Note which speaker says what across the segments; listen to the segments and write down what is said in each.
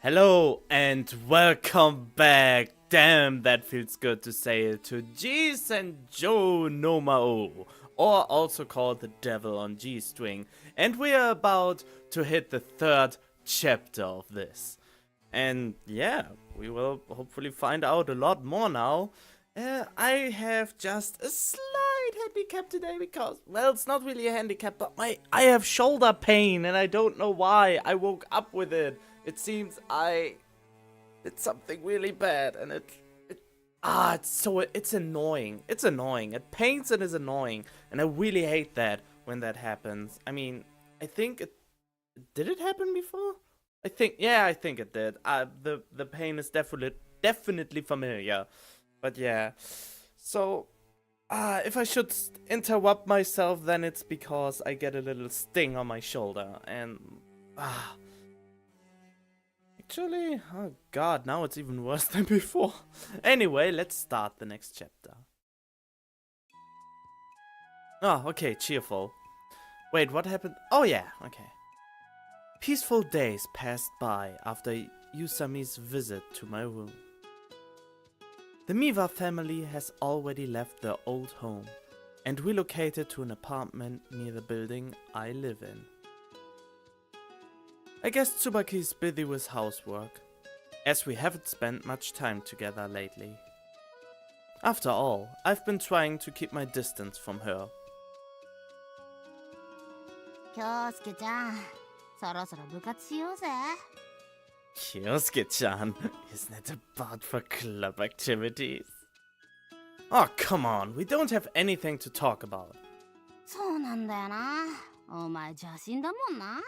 Speaker 1: Hello and welcome back. Damn, that feels good to say it, to G-senjou no Maou, or also called the Devil on G string. And we are about to hit the third chapter of this. And yeah, we will hopefully find out a lot more now. I have just a slight handicap today because, well, it's not really a handicap, but I have shoulder pain and I don't know why. I woke up with it. It seems I did something really bad and it's annoying. It's annoying. It pains and is annoying. And I really hate that when that happens. I mean, I think did it happen before? I think it did. The pain is definitely familiar. But yeah. So if I should interrupt myself, then it's because I get a little sting on my shoulder and actually, oh god, now it's even worse than before. Anyway, let's start the next chapter. Oh, okay, cheerful. Wait, what happened? Oh yeah, okay. Peaceful days passed by after Yusami's visit to my room. The Miwa family has already left their old home and relocated to an apartment near the building I live in. I guess Tsubaki's busy with housework, as we haven't spent much time together lately. After all, I've been trying to keep my distance from her.
Speaker 2: Kyosuke-chan, そろそろ部活しようぜ。
Speaker 1: Kyosuke-chan, isn't it about for club activities? Oh, come on, we don't have anything to talk about.
Speaker 2: そうなんだよな。お前邪神だもんな。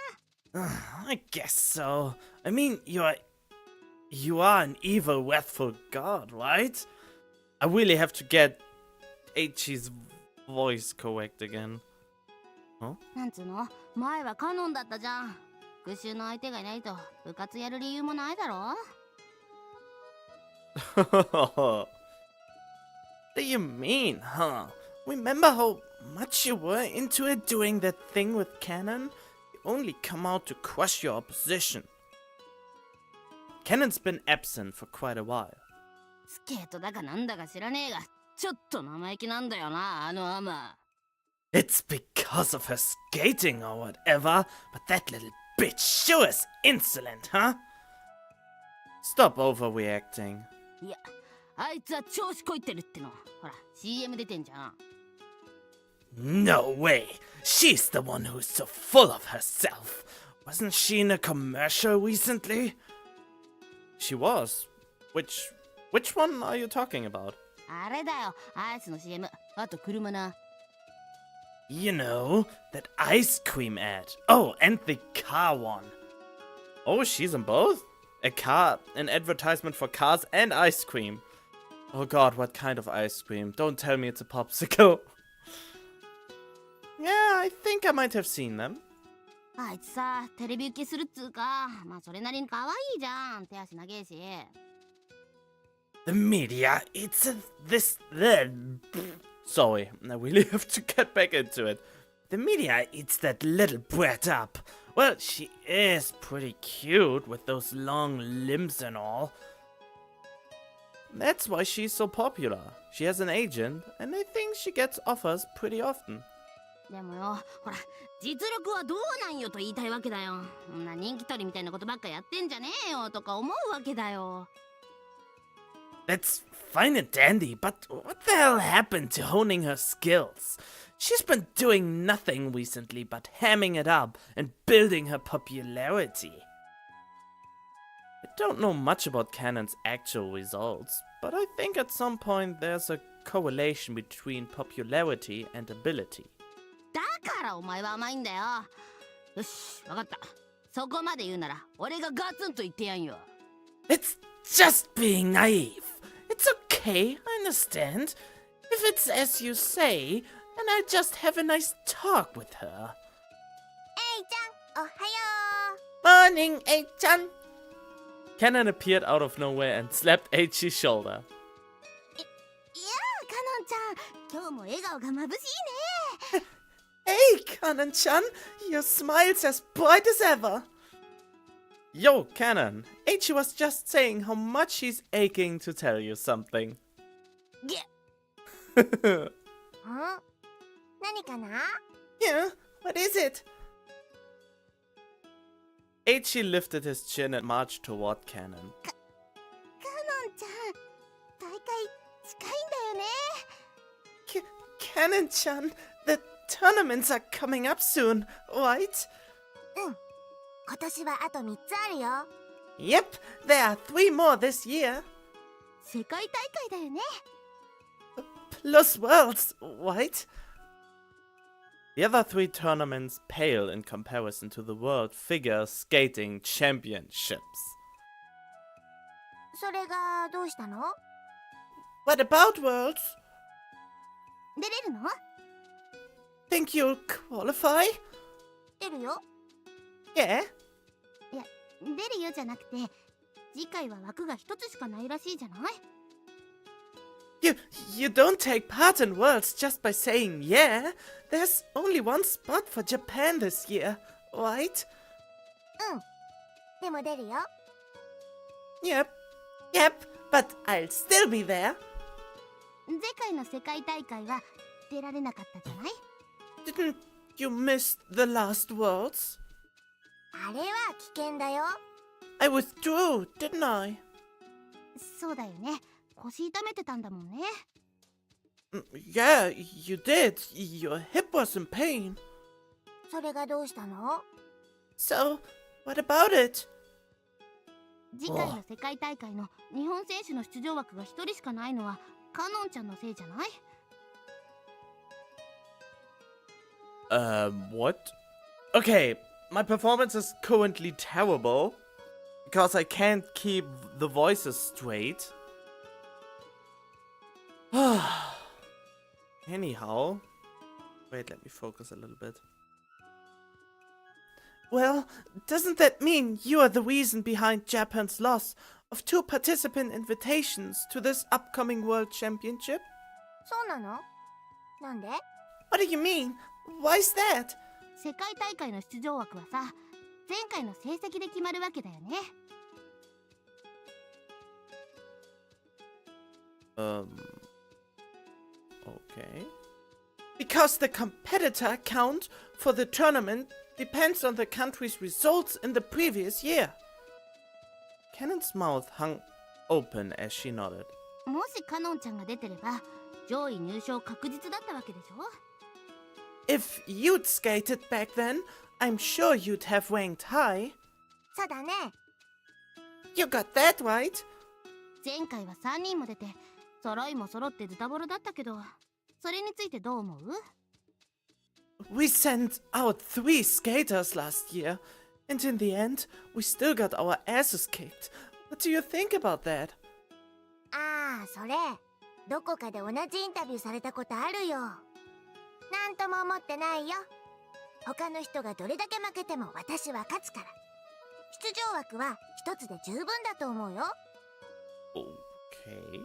Speaker 1: I guess so. I mean, you are an evil, wrathful god, right? I really have to get Eiichi's voice correct again. Huh?
Speaker 2: なんつうの、前はカノンだったじゃん。復讐の相手がいないと部活やる理由もないだろ。
Speaker 1: What do you mean, huh? Remember how much you were into it doing that thing with Canon? You only come out to crush your opposition. Canon's been absent for quite a while.
Speaker 2: スケートだかなんだか知らねえが、ちょっと生意気なんだよな、あのアマ。
Speaker 1: It's because of her skating or whatever, but that little bitch sure is insolent, huh? Stop overreacting.
Speaker 2: いや、あいつは調子こいてるっての。ほら、CM 出てんじゃん。
Speaker 1: No way! She's the one who's so full of herself. Wasn't she in a commercial recently? She was. Which one are you talking about?
Speaker 2: あれだよ、アイスの CM。あと車な。
Speaker 1: You know, that ice cream ad. Oh, and the car one. Oh, she's in both? An advertisement for cars and ice cream. Oh god, what kind of ice cream? Don't tell me it's a popsicle. Yeah, I think I might have seen them.
Speaker 2: あいつさ、テレビ受けするっつうか、まあそれなりに可愛いじゃん。手足長えし。
Speaker 1: The media, Sorry, I really have to get back into it. The media eats that little brat up. Well, she is pretty cute with those long limbs and all. That's why she's so popular. She has an agent, and I think she gets offers pretty often.
Speaker 2: でもよ、ほら、実力はどうなんよと言いたいわけだよ。そんな人気取りみたいなことばっかやってんじゃねえよとか思うわけだよ。
Speaker 1: That's fine and dandy, but what the hell happened to honing her skills? She's been doing nothing recently but hamming it up and building her popularity. I don't know much about Canon's actual results, but I think at some point there's a correlation between popularity and ability.
Speaker 2: だからお前は甘いんだよ。よし、わかった。そこまで言うなら、俺がガツンと言ってやんよ。
Speaker 1: It's just being naive. It's okay, I understand. If it's as you say, then I'll just have a nice talk with her.
Speaker 2: えいちゃん、おはよ
Speaker 1: Morning, Ei-chan! Canon appeared out of nowhere and slapped Eiichi's shoulder.
Speaker 2: う。いやあ、カノンちゃん、今日も笑顔が眩しいね。
Speaker 1: Hey, Canon-chan! Your smile's as bright as ever! Yo, Cannon. H was just saying how much he's aching to tell you something.
Speaker 2: げ
Speaker 3: ん何かな
Speaker 1: Yeah, what is it? H lifted his chin and marched toward Cannon.
Speaker 3: かのんちゃん大会近いんだよね
Speaker 1: Cannon-chan, the tournaments are coming up soon, right?
Speaker 3: うん今年はあと3つあるよ
Speaker 1: Yep, there are 3 more this year.
Speaker 2: 世界大会だよね
Speaker 1: Plus worlds, right? The other 3 tournaments pale in comparison to the World Figure Skating Championships.
Speaker 3: それがどうしたの
Speaker 1: What about Worlds?
Speaker 3: 出れるの
Speaker 1: Think you'll qualify?
Speaker 3: 出るよ
Speaker 1: Yeah?
Speaker 2: 出るよじゃなくて次回は枠が一つしかないらしいじゃない
Speaker 1: You don't take part in Worlds just by saying yeah. There's only one spot for Japan this year, right?
Speaker 3: うんでも出るよ
Speaker 1: Yep, but I'll still be there.
Speaker 2: 前回の世界大会は出られなかったじゃない
Speaker 1: Didn't you miss the last Worlds?
Speaker 3: あれは危険だよ
Speaker 1: I withdrew, didn't I?
Speaker 2: そうだよね腰痛めてたんだもんね
Speaker 1: Yeah, you did. Your hip was in pain.
Speaker 3: それがどうしたの
Speaker 1: So, what about it?
Speaker 2: 次回の世界大会の日本選手の出場枠が一人しかないのはカノンちゃんのせいじゃない
Speaker 1: What? Okay, my performance is currently terrible because I can't keep the voices straight. Anyhow, wait, let me focus a little bit. Well, doesn't that mean you are the reason behind Japan's loss of 2 participant invitations to this upcoming World Championship?
Speaker 3: そうなのなんで
Speaker 1: What do you mean? Why is that?
Speaker 2: 世界大会の出場枠はさ前回の成績で決まるわけだよね
Speaker 1: Okay. Because the competitor count for the tournament depends on the country's results in the previous year. Cannon's mouth hung open as she nodded.
Speaker 2: もしカノンちゃんが出てれば上位入賞確実だったわけでしょ
Speaker 1: If you'd skated back then, I'm sure you'd have ranked high.
Speaker 3: そうだね
Speaker 1: You got that right.
Speaker 2: 前回は3人も出て揃いも揃ってズタボロだったけどそれについてどう思う
Speaker 1: We sent out 3 skaters last year, and in the end, we still got our asses kicked. What do you think about that?
Speaker 3: ああそれどこかで同じインタビューされたことあるよなんとも思ってないよ他の人がどれだけ負けても私は勝つから出場枠は一つで十分だと思うよ
Speaker 1: Okay.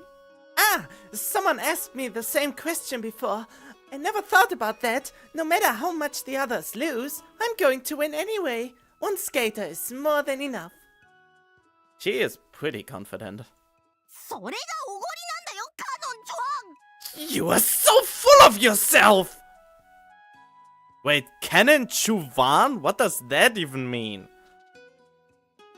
Speaker 1: Ah, someone asked me the same question before. I never thought about that. No matter how much the others lose, I'm going to win anyway. One skater is more than enough. She is pretty confident.
Speaker 2: それがおごりなんだよカノンちゃん
Speaker 1: You are so full of yourself! Wait, Canon Chuvan? What does that even mean?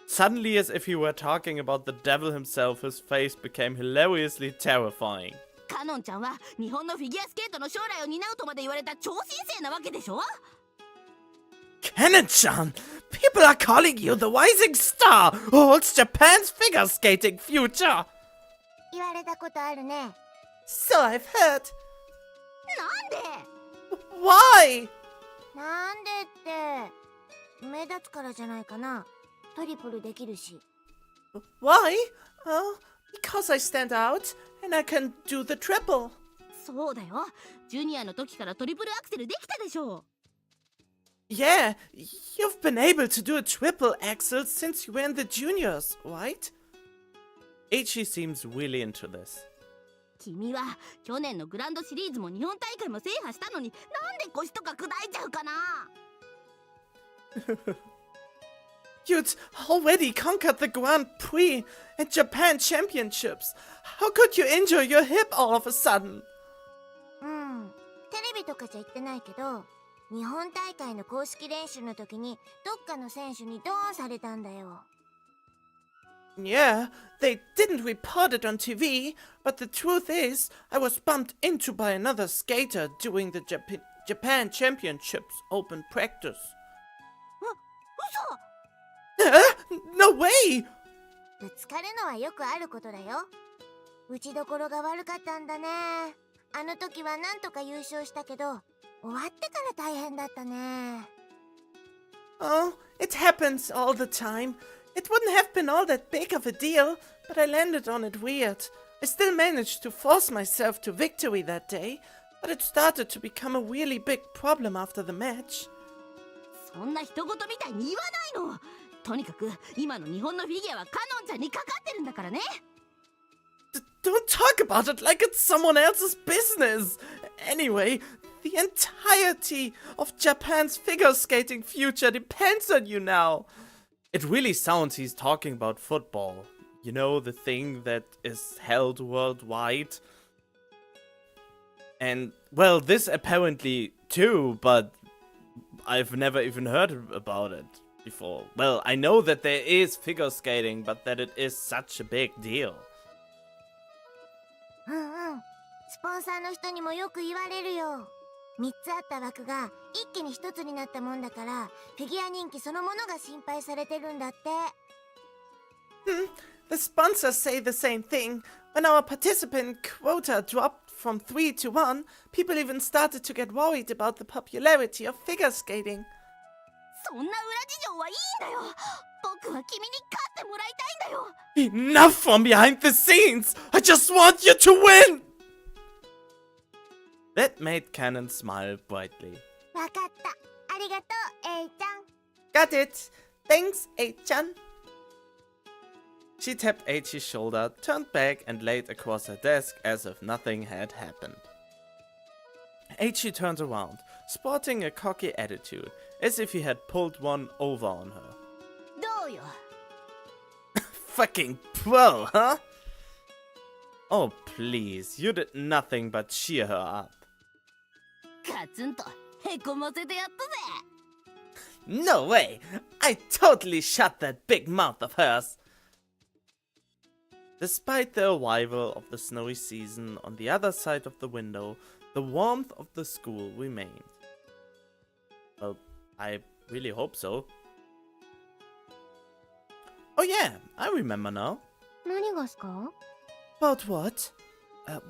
Speaker 1: Suddenly, as if he were talking about the devil himself, his face became hilariously terrifying.
Speaker 2: カノンちゃんは日本のフィギュアスケートの将来を担うとまで言われた超新星なわけでしょ
Speaker 1: Canon-chan! People are calling you the rising star who holds Japan's figure skating future!
Speaker 3: 言われたことあるね
Speaker 1: So I've heard.
Speaker 2: なんで
Speaker 1: Why?
Speaker 3: なんでって目立つからじゃないかなトリプルできるし
Speaker 1: Why? Oh, because I stand out and I can do the triple.
Speaker 2: そうだよジュニアの時からトリプルアクセルできたでしょ
Speaker 1: Yeah, you've been able to do a triple axel since you were in the juniors, right? Ichi seems really into this.
Speaker 2: 君は去年のグランドシリーズも日本大会も制覇したのになんで腰とか砕いちゃうかな
Speaker 1: You'd already conquered the Grand Prix and Japan Championships. How could you injure your hip all of a sudden?
Speaker 3: うん、テレビとかじゃ言ってないけど、日本大会の公式練習の時にどっかの選手にドーンされたんだよ。
Speaker 1: Yeah, they didn't report it on TV, but the truth is, I was bumped into by another skater during the Japan Championships open practice.
Speaker 3: 嘘！
Speaker 1: No way!
Speaker 3: ぶつかるのはよくあることだよ。打ちどころが悪かったんだね。あの時はなんとか優勝したけど、終わってから大変だったね。
Speaker 1: Oh, it happens all the time. It wouldn't have been all that big of a deal, but I landed on it weird. I still managed to force myself to victory that day, but it started to become a really big problem after the match.
Speaker 2: そんな人事みたいに言わないの。とにかく今の日本のフィギュアはカノンちゃんにかかってるんだからね。
Speaker 1: Don't talk about it like it's someone else's business. Anyway, the entirety of Japan's figure skating future depends on you now. It really sounds he's talking about football. You know, the thing that is held worldwide. And, well, this apparently too, but I've never even heard about it before. Well, I know that there is figure skating, but that it is such a big deal.
Speaker 3: うんうん。スポンサーの人にもよく言われるよ。3つあった枠が一気に1つになったもんだから、フィギュア人気そのものが心配されてるんだって。
Speaker 1: The sponsors say the same thing. When our participant quota dropped from 3 to 1, people even started to get worried about the popularity of figure skating.
Speaker 2: そんな裏事情はいいんだよ。僕は君に勝ってもらいたいんだよ。
Speaker 1: Enough from behind the scenes! I just want you to win! That made Cannon smile brightly.
Speaker 3: わかった。ありがとう、A ちゃん。
Speaker 1: Got it! Thanks, A-chan! She tapped Eiichi's shoulder, turned back and laid across her desk as if nothing had happened. Eiichi turned around, sporting a cocky attitude, as if he had pulled one over on her.
Speaker 2: どうよ。
Speaker 1: Fucking pro, huh? Oh, please, you did nothing but cheer her up.
Speaker 2: ガツンとへこませてやったぜ。
Speaker 1: No way! I totally shut that big mouth of hers! Despite the arrival of the snowy season on the other side of the window, the warmth of the school remained. Well, I really hope so. Oh yeah, I remember now.
Speaker 3: 何がすか？
Speaker 1: About what?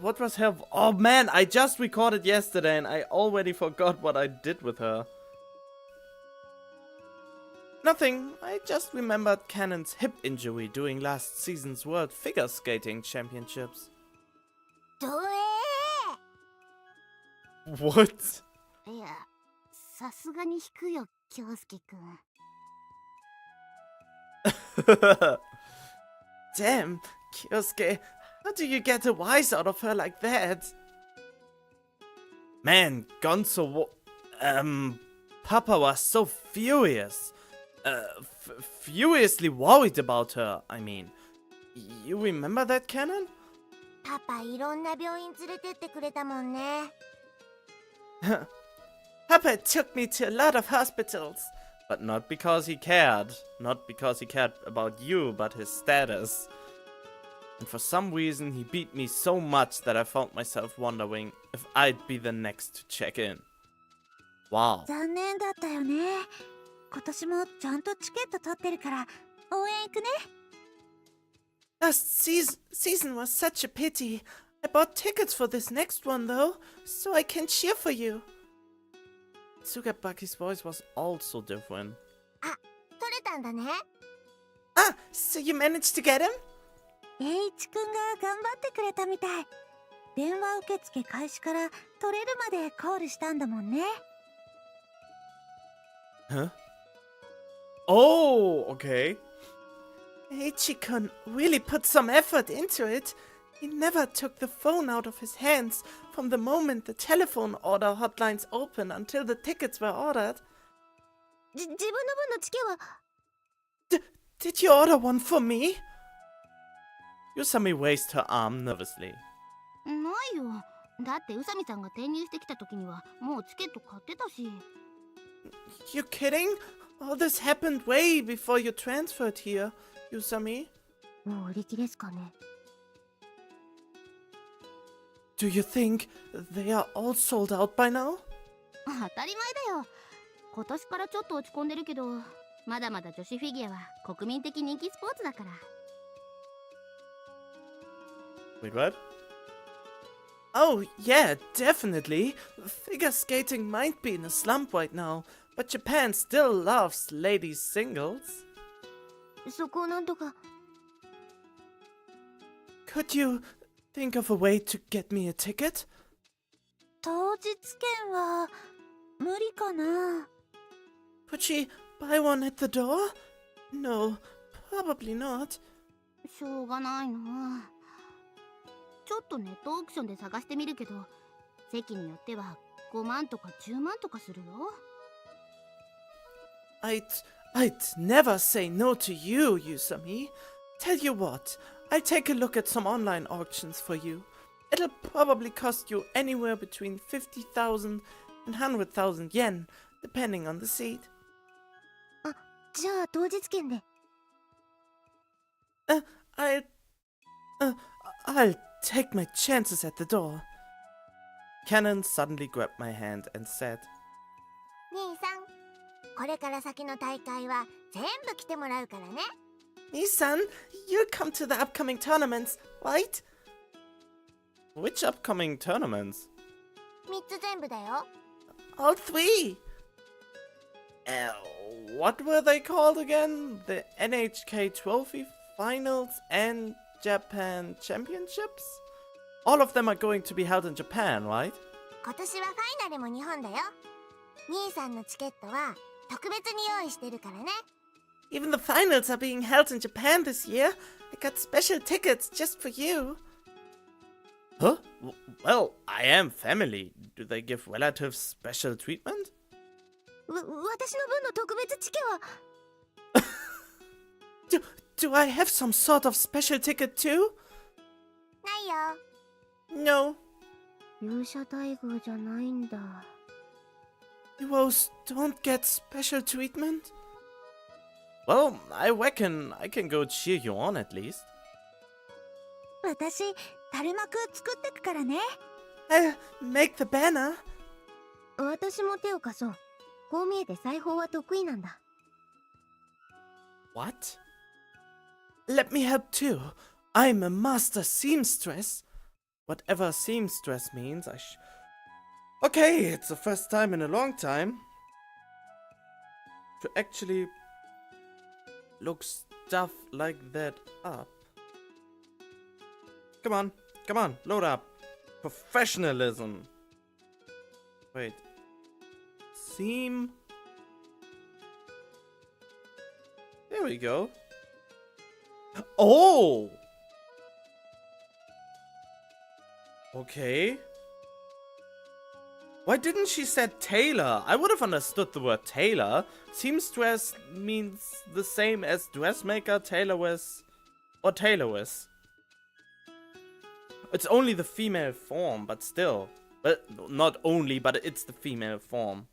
Speaker 1: What was her... Oh man, I just recorded yesterday and I already forgot what I did with her. Nothing, I just remembered Cannon's hip injury during last season's World Figure Skating Championships.
Speaker 3: どえ
Speaker 1: What?
Speaker 2: いや、さすがに引くよ、京介くん。
Speaker 1: Damn, Kyosuke, how do you get a wise out of her like that? Man, Gonzo, Papa was so furious. Furiously worried about her, I mean. You remember that, Cannon?
Speaker 3: パパいろんな病院連れてってくれたもんね。
Speaker 1: Papa took me to a lot of hospitals. But not because he cared. Not because he cared about you, but his status. And for some reason, he beat me so much that I found myself wondering if I'd be the next to check in. Wow.
Speaker 3: 残念だったよね。今年もちゃんとチケット取ってるから応援行くね。
Speaker 1: Last season was such a pity. I bought tickets for this next one though, so I can cheer for you. Tsugabaki's voice was also different.
Speaker 3: あ、取れたんだね。
Speaker 1: Ah, so you managed to get him?
Speaker 3: 栄一くんが頑張ってくれたみたい。電話受付開始から取れるまでコールしたんだもんね。
Speaker 1: Huh? Oh, okay. Eiichi-kun really put some effort into it. He never took the phone out of his hands from the moment the telephone order hotlines opened until the tickets were ordered.
Speaker 3: 自分の分のチケは
Speaker 1: Did you order one for me? Yusami raised her arm nervously.
Speaker 2: ないよ。だって宇佐美さんが転入してきた時にはもうチケット買ってたし。
Speaker 1: You kidding? All this happened way before you transferred here, Yusami.
Speaker 3: もう売り切れですかね。
Speaker 1: Do you think they are all sold out by now?
Speaker 2: 当たり前だよ。今年からちょっと落ち込んでるけど、まだまだ女子フィギュアは国民的人気スポーツだから。
Speaker 1: Wait, what? Oh, yeah, definitely. Figure skating might be in a slump right now, but Japan still loves ladies singles.
Speaker 3: そこをなんとか。
Speaker 1: Could you think of a way to get me a ticket?
Speaker 3: 当日券は無理かな。
Speaker 1: Could she buy one at the door? No, probably not.
Speaker 2: しょうがないな。ちょっとネットオークションで探してみるけど、席によっては5万とか10万とかするよ。
Speaker 1: I'd never say no to you, Yusami. Tell you what, I'll take a look at some online auctions for you. It'll probably cost you anywhere between 50,000 and 100,000 yen, depending on the seat.
Speaker 3: あ、じゃあ当日券で。
Speaker 1: I'll take my chances at the door. Cannon suddenly grabbed my hand and said,
Speaker 3: 兄さん、これから先の大会は全部来てもらうからね。
Speaker 1: Nisan, you'll come to the upcoming tournaments, right? Which upcoming tournaments?
Speaker 3: 3つ全部だよ。
Speaker 1: All three! What were they called again? The NHK Trophy Finals and Japan Championships? All of them are going to be held in Japan, right?
Speaker 3: 今年はファイナルも日本だよ。兄さんのチケットは特別に用意してるからね。
Speaker 1: Even the finals are being held in Japan this year. I got special tickets just for you. Huh? Well, I am family. Do they give relatives special treatment?
Speaker 3: 私の分の特別チケは。
Speaker 1: Do I have some sort of special ticket too?
Speaker 3: ないよ。
Speaker 1: No.
Speaker 3: 勇者待遇じゃないんだ。
Speaker 1: Heroes don't get special treatment? Well, I reckon I can go cheer you on at least.
Speaker 3: 私、垂れ幕作ってくからね。
Speaker 1: I'll make the banner.
Speaker 3: 私も手を貸そう。こう見えて裁縫は得意なんだ。
Speaker 1: What? Let me help too. I'm a master seamstress. Whatever seamstress means, Okay, it's the first time in a long time to actually look stuff like that up. Come on, load up. Professionalism. Wait. Seam. There we go. Oh! Okay. Why didn't she say tailor? I would have understood the word tailor. Seamstress means the same as dressmaker, tailoress, or tailoress. It's only the female form, but still. But not only, but it's the female form.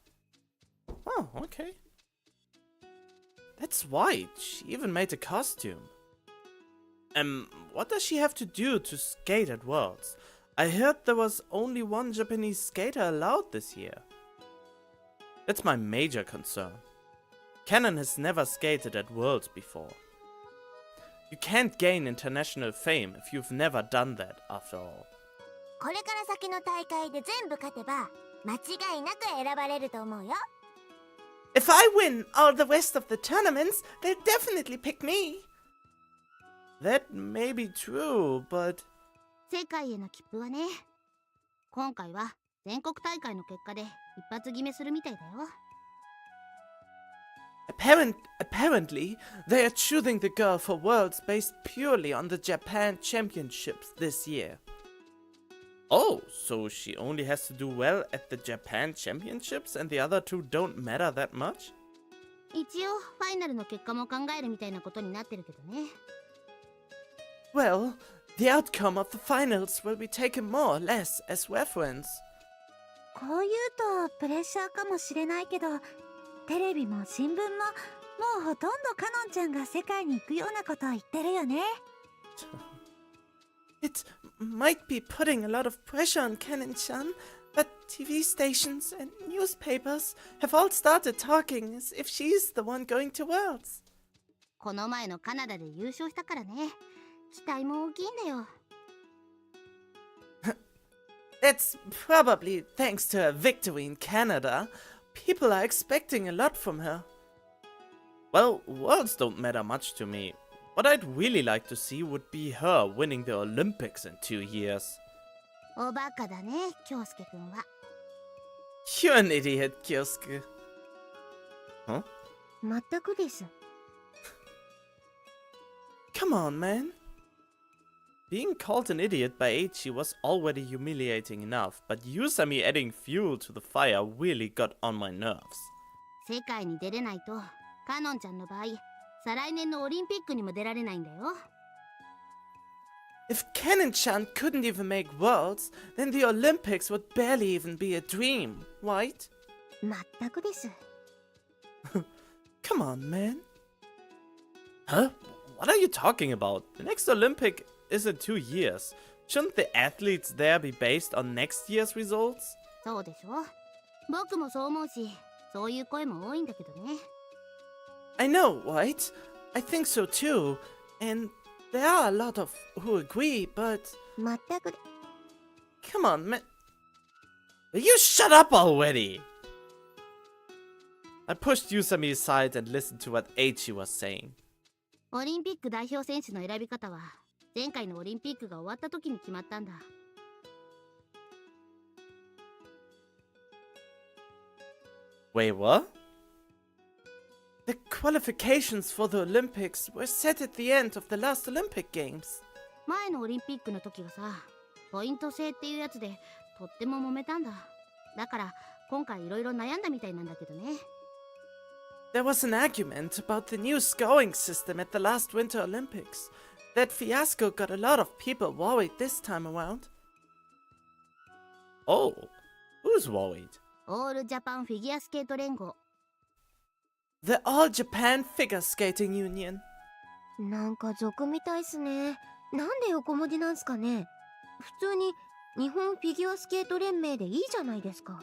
Speaker 1: Oh, okay. That's white. She even made a costume. What does she have to do to skate at Worlds? I heard there was only one Japanese skater allowed this year. That's my major concern. Cannon has never skated at Worlds before. You can't gain international fame if you've never done that, after all.
Speaker 3: これから先の大会で全部勝てば、間違いなく選ばれると思うよ。
Speaker 1: If I win all the rest of the tournaments, they'll definitely pick me. That may be true, but...
Speaker 2: 世界への切符はね、今回は全国大会の結果で一発決めするみたいだよ。
Speaker 1: Apparently, they are choosing the girl for Worlds based purely on the Japan Championships this year. Oh, so she only has to do well at the Japan Championships and the other two don't matter that much?
Speaker 2: 一応ファイナルの結果も考えるみたいなことになってるけどね。
Speaker 1: Well, the outcome of the finals will be taken more or less as reference.
Speaker 3: こう言うとプレッシャーかもしれないけど、テレビも新聞ももうほとんどカノンちゃんが世界に行くようなことを言ってるよね。
Speaker 1: It might be putting a lot of pressure on Canon-chan, but TV stations and newspapers have all started talking as if she's the one going to Worlds.
Speaker 2: この前のカナダで優勝したからね。期待も大きいんだよ。
Speaker 1: That's probably thanks to her victory in Canada. People are expecting a lot from her. Well, Worlds don't matter much to me. What I'd really like to see would be her winning the Olympics in 2 years.
Speaker 2: おバカだね、京介くんは。
Speaker 1: You're an idiot, Kyosuke. Huh?
Speaker 3: 全くです。
Speaker 1: Come on, man. Being called an idiot by Eiichi was already humiliating enough, but Yusami adding fuel to the fire really got on my nerves.
Speaker 2: 世界に出れないと、カノンちゃんの場合、再来年のオリンピックにも出られないんだよ。
Speaker 1: If Canon-chan couldn't even make Worlds, then the Olympics would barely even be a dream, right?
Speaker 3: 全くです。
Speaker 1: Come on, man. Huh? What are you talking about? The next Olympic is in 2 years. Shouldn't the athletes there be based on next year's results?
Speaker 2: そうでしょ。僕もそう思うし、そういう声も多いんだけどね。
Speaker 1: I know, right? I think so too. And there are a lot of who agree, but...
Speaker 3: 全くで。
Speaker 1: Come on, man. Will you shut up already? I pushed Yusami aside and listened to what Eiichi was saying.
Speaker 2: オリンピック代表選手の選び方は、前回のオリンピックが終わった時に決まったんだ。
Speaker 1: Wait, what? The qualifications for the Olympics were set at the end of the last Olympic Games.
Speaker 2: 前のオリンピックの時がさ、ポイント制っていうやつで、とっても揉めたんだ。だから、今回いろいろ悩んだみたいなんだけどね。
Speaker 1: There was an argument about the new scoring system at the last Winter Olympics. That fiasco got a lot of people worried this time around. Oh, who's worried?
Speaker 2: オールジャパンフィギュアスケート連合。
Speaker 1: The All Japan Figure Skating Union.
Speaker 3: なんか俗みたいっすね。なんで横文字なんすかね。普通に日本フィギュアスケート連盟でいいじゃないですか。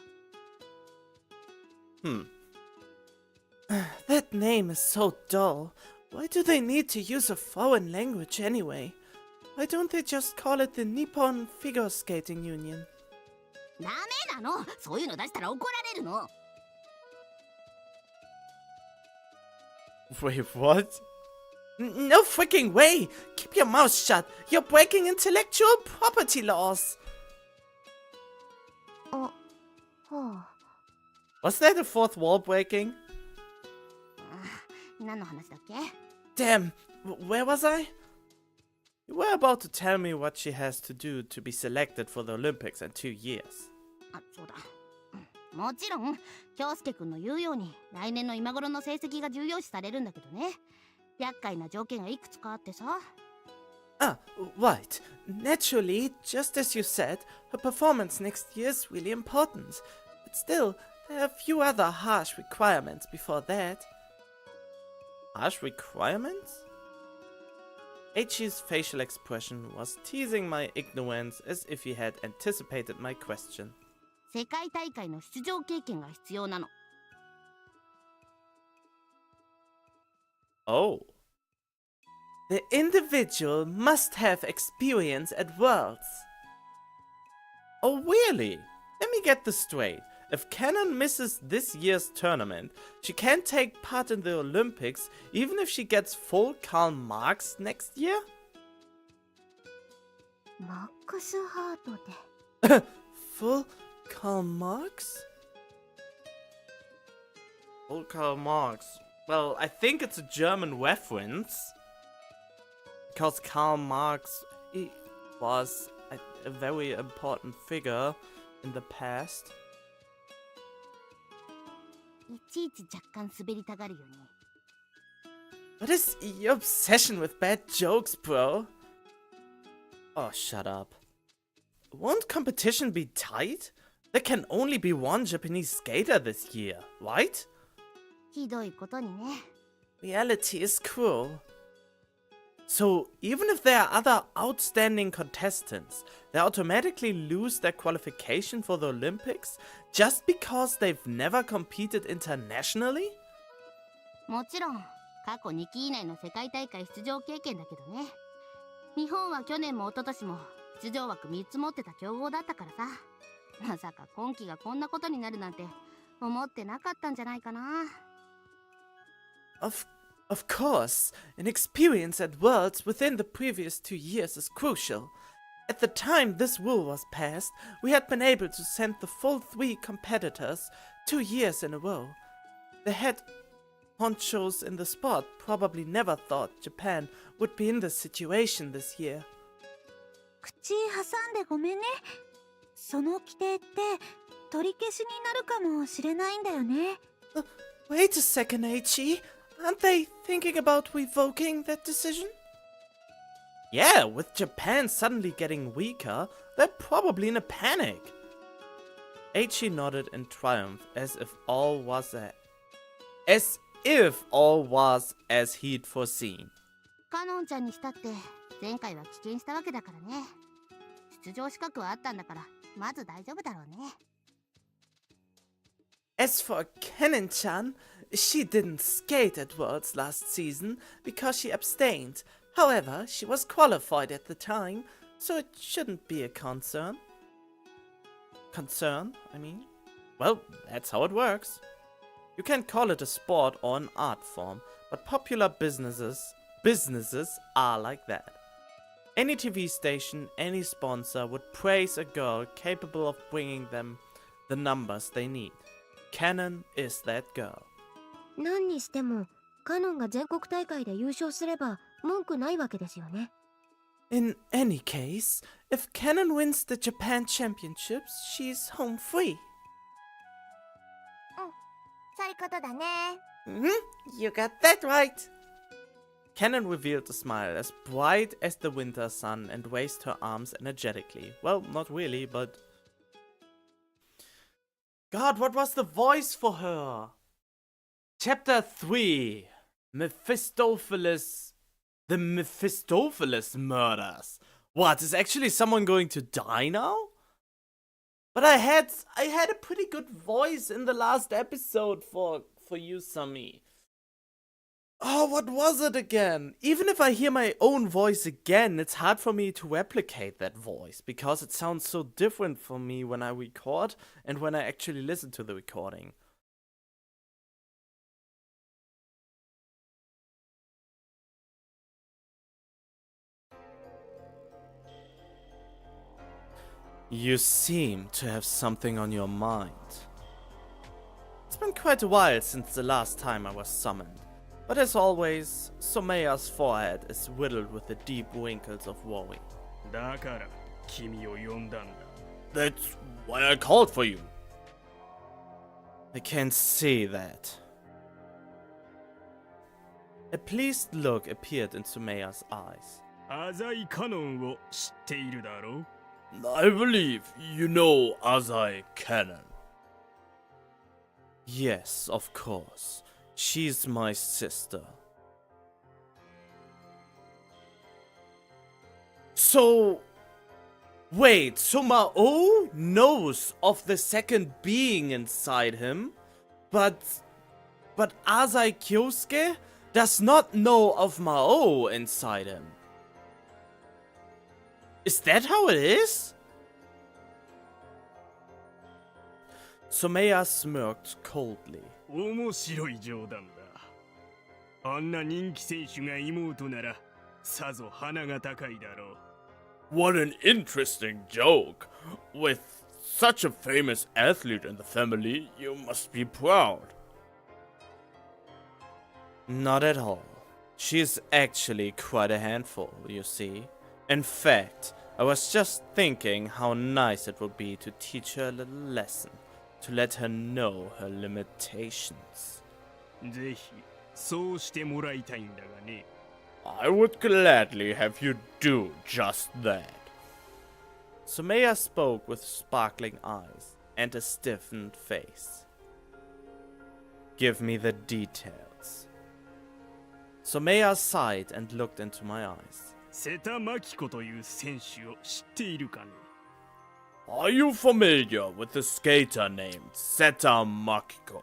Speaker 1: That name is so dull. Why do they need to use a foreign language anyway? Why don't they just call it the Nippon Figure Skating Union?
Speaker 2: ダメなの。そういうの出したら怒られるの。
Speaker 1: Wait, what? No freaking way! Keep your mouth shut! You're breaking intellectual property laws!
Speaker 3: あ、はあ。
Speaker 1: Was that a fourth wall breaking?
Speaker 2: 何の話だっけ？
Speaker 1: Damn, where was I? You were about to tell me what she has to do to be selected for the Olympics in 2 years.
Speaker 2: あ、そうだ。もちろん、京介くんの言うように、来年の今頃の成績が重要視されるんだけどね。厄介な条件がいくつかあってさ。
Speaker 1: Ah, right. Naturally, just as you said, her performance next year is really important. But still, there are a few other harsh requirements before that. Harsh requirements? Eiichi's facial expression was teasing my ignorance as if he had anticipated my question.
Speaker 2: 世界大会の出場経験が必要なの。
Speaker 1: Oh. The individual must have experience at Worlds. Oh, really? Let me get this straight. If Canon misses this year's tournament, she can't take part in the Olympics even if she gets full Karl marks next year?
Speaker 3: マックスハートで。
Speaker 1: Full Karl marks? Full Karl marks. Well, I think it's a German reference. Because Karl Marx was a very important figure in the past.
Speaker 2: いちいち若干滑りたがるよね。
Speaker 1: What is your obsession with bad jokes, bro? Oh, shut up. Won't competition be tight? There can only be one Japanese skater this year, right?
Speaker 2: ひどいことにね。
Speaker 1: Reality is cruel. So, even if there are other outstanding contestants, they automatically lose their qualification for the Olympics just because they've never competed internationally?
Speaker 2: もちろん、過去2期以内の世界大会出場経験だけどね。日本は去年も一昨年も出場枠3つ持ってた強豪だったからさ。まさか今季がこんなことになるなんて思ってなかったんじゃないかな。
Speaker 1: Of course, an experience at Worlds within the previous 2 years is crucial. At the time this rule was passed, we had been able to send the full 3 competitors 2 years in a row. The head honchos in the sport probably never thought Japan would be in this situation this year.
Speaker 3: 口挟んでごめんね。その規定って取り消しになるかもしれないんだよね。
Speaker 1: Wait a second, Aichi. Aren't they thinking about revoking that decision? Yeah, with Japan suddenly getting weaker, they're probably in a panic. Aichi nodded in triumph as if all was as he'd foreseen.
Speaker 2: カノンちゃんにしたって前回は棄権したわけだからね。出場資格はあったんだからまず大丈夫だろうね。
Speaker 1: As for Kennen-chan, she didn't skate at Worlds last season because she abstained. However, she was qualified at the time, so it shouldn't be a concern. Concern, I mean? Well, that's how it works. You can call it a sport or an art form, but popular businesses are like that. Any TV station, any sponsor would praise a girl capable of bringing them the numbers they need. Kennen is that girl.
Speaker 3: 何にしてもカノンが全国大会で優勝すれば文句ないわけですよね。
Speaker 1: In any case, if Kennen wins the Japan Championships, she's home free.
Speaker 3: そういうことだね。
Speaker 1: You got that right. Kennen revealed a smile as bright as the winter sun and raised her arms energetically. Well, not really, but... God, what was the voice for her? Chapter 3. The Mephistopheles murders. What, is actually someone going to die now? But I had a pretty good voice in the last episode for you, Sami. Oh, what was it again? Even if I hear my own voice again, it's hard for me to replicate that voice because it sounds so different for me when I record and when I actually listen to the recording. You seem to have something on your mind. It's been quite a while since the last time I was summoned. But as always, Someya's forehead is riddled with the deep wrinkles of worry.
Speaker 4: だから君を呼んだんだ。
Speaker 1: That's why I called for you. I can't see that. A pleased look appeared in Someya's eyes.
Speaker 4: 浅井カノンを知っているだろう？
Speaker 1: I believe you know Azai Cannon. Yes, of course. She's my sister. So... Wait, so Maou knows of the second being inside him, but Azai Kyosuke does not know of Maou inside him. Is that how it is? Someya smirked coldly.
Speaker 4: 面白い冗談だ。あんな人気選手が妹ならさぞ鼻が高いだろう。
Speaker 1: What an interesting joke. With such a famous athlete in the family, you must be proud. Not at all. She's actually quite a handful, you see. In fact, I was just thinking how nice it would be to teach her a little lesson. to let her know her limitations.
Speaker 4: ぜひそうしてもらいたいんだがね。
Speaker 1: I would gladly have you do just that. Sumaya spoke with sparkling eyes and a stiffened face. Give me the details. Sumaya sighed and looked into my eyes.
Speaker 4: 瀬田真紀子という選手を知っているかね。
Speaker 1: Are you familiar with the skater named Seta Makiko?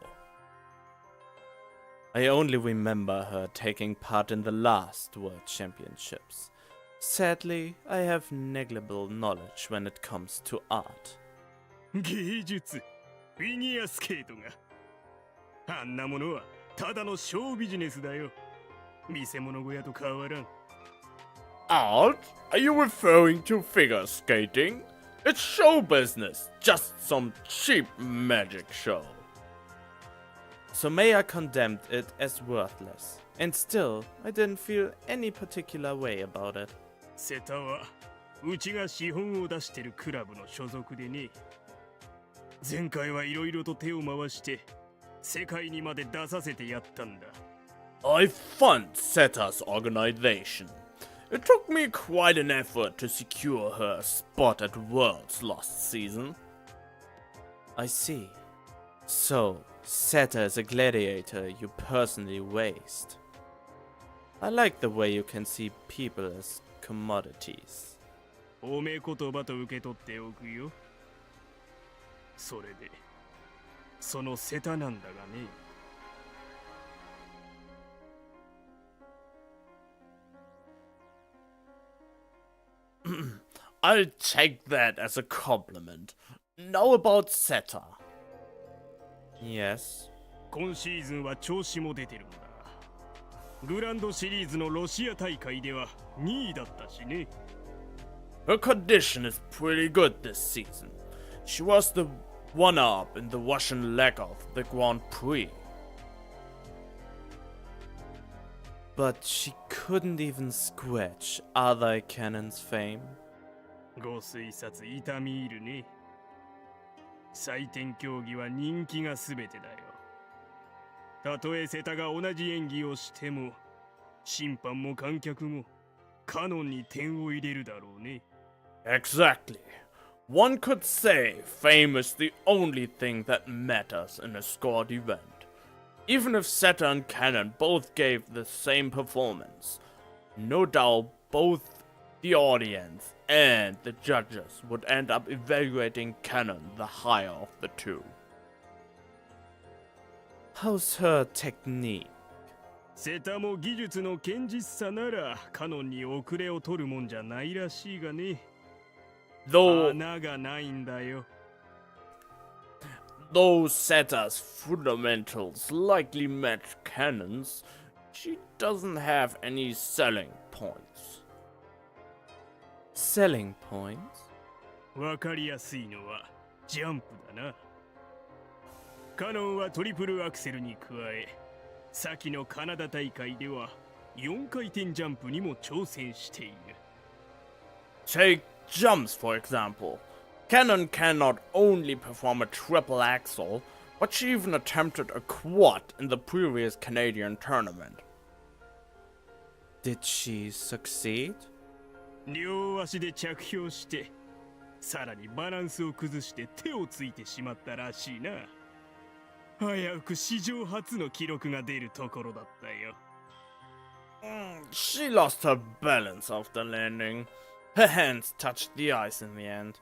Speaker 1: I only remember her taking part in the last World Championships. Sadly, I have negligible knowledge when it comes to art.
Speaker 4: 芸術、フィギュアスケートが。あんなものはただのショービジネスだよ。見せ物小屋と変わらん。
Speaker 1: Art? Are you referring to figure skating? It's show business, just some cheap magic show. Sumaya condemned it as worthless, and still, I didn't feel any particular way about it.
Speaker 4: 瀬田はうちが資本を出してるクラブの所属でね。前回はいろいろと手を回して世界にまで出させてやったんだ。
Speaker 1: I fund Seta's organization. It took me quite an effort to secure her a spot at Worlds last season. I see. So, Seta is a gladiator you personally raised. I like the way you can see people as commodities.
Speaker 4: 褒め言葉と受け取っておくよ。それで、その瀬田なんだがね。
Speaker 1: I'll take that as a compliment. Now about Seta. Yes.
Speaker 4: 今シーズンは調子も出てるんだ。グランドシリーズのロシア大会では2位だったしね。
Speaker 1: Her condition is pretty good this season. She was the runner-up in the Russian leg of the Grand Prix. But she couldn't even scratch other cannon's fame.
Speaker 4: ご推察痛み入るね。採点競技は人気が全てだよ。たとえ瀬田が同じ演技をしても、審判も観客もカノンに点を入れるだろうね。
Speaker 1: Exactly. One could say fame is the only thing that matters in a scored event. Even if Seta and Cannon both gave the same performance, no doubt both the audience and the judges would end up evaluating Cannon the higher of the two. How's her technique?
Speaker 4: 瀬田も技術の堅実さならカノンに遅れを取るもんじゃないらしいがね。
Speaker 1: Though
Speaker 4: 穴がないんだよ。
Speaker 1: Though Seta's fundamentals likely match Cannon's, she doesn't have any selling points. Selling points?
Speaker 4: わかりやすいのはジャンプだな。カノンはトリプルアクセルに加え、先のカナダ大会では4回転ジャンプにも挑戦している。
Speaker 1: Take jumps, for example. Cannon can not only perform a triple axel, but she even attempted a quad in the previous Canadian tournament. Did she succeed?
Speaker 4: 両足で着氷して、さらにバランスを崩して手をついてしまったらしいな。危うく史上初の記録が出るところだったよ。
Speaker 1: She lost her balance after landing. Her hands touched the ice in the end.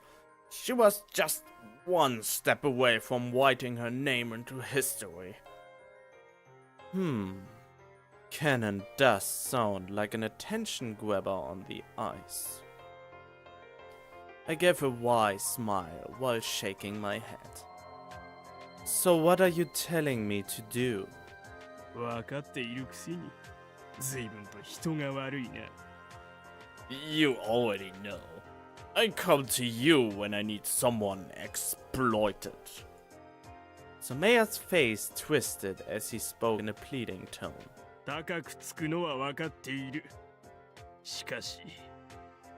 Speaker 1: She was just one step away from writing her name into history. Cannon does sound like an attention grabber on the ice. I gave a wise smile while shaking my head. So what are you telling me to do?
Speaker 4: 分かっているくせに、随分と人が悪いな。
Speaker 1: You already know. I come to you when I need someone exploited. Sumaya's face twisted as he spoke in a pleading tone.
Speaker 4: 高くつくのは分かっている。しかし、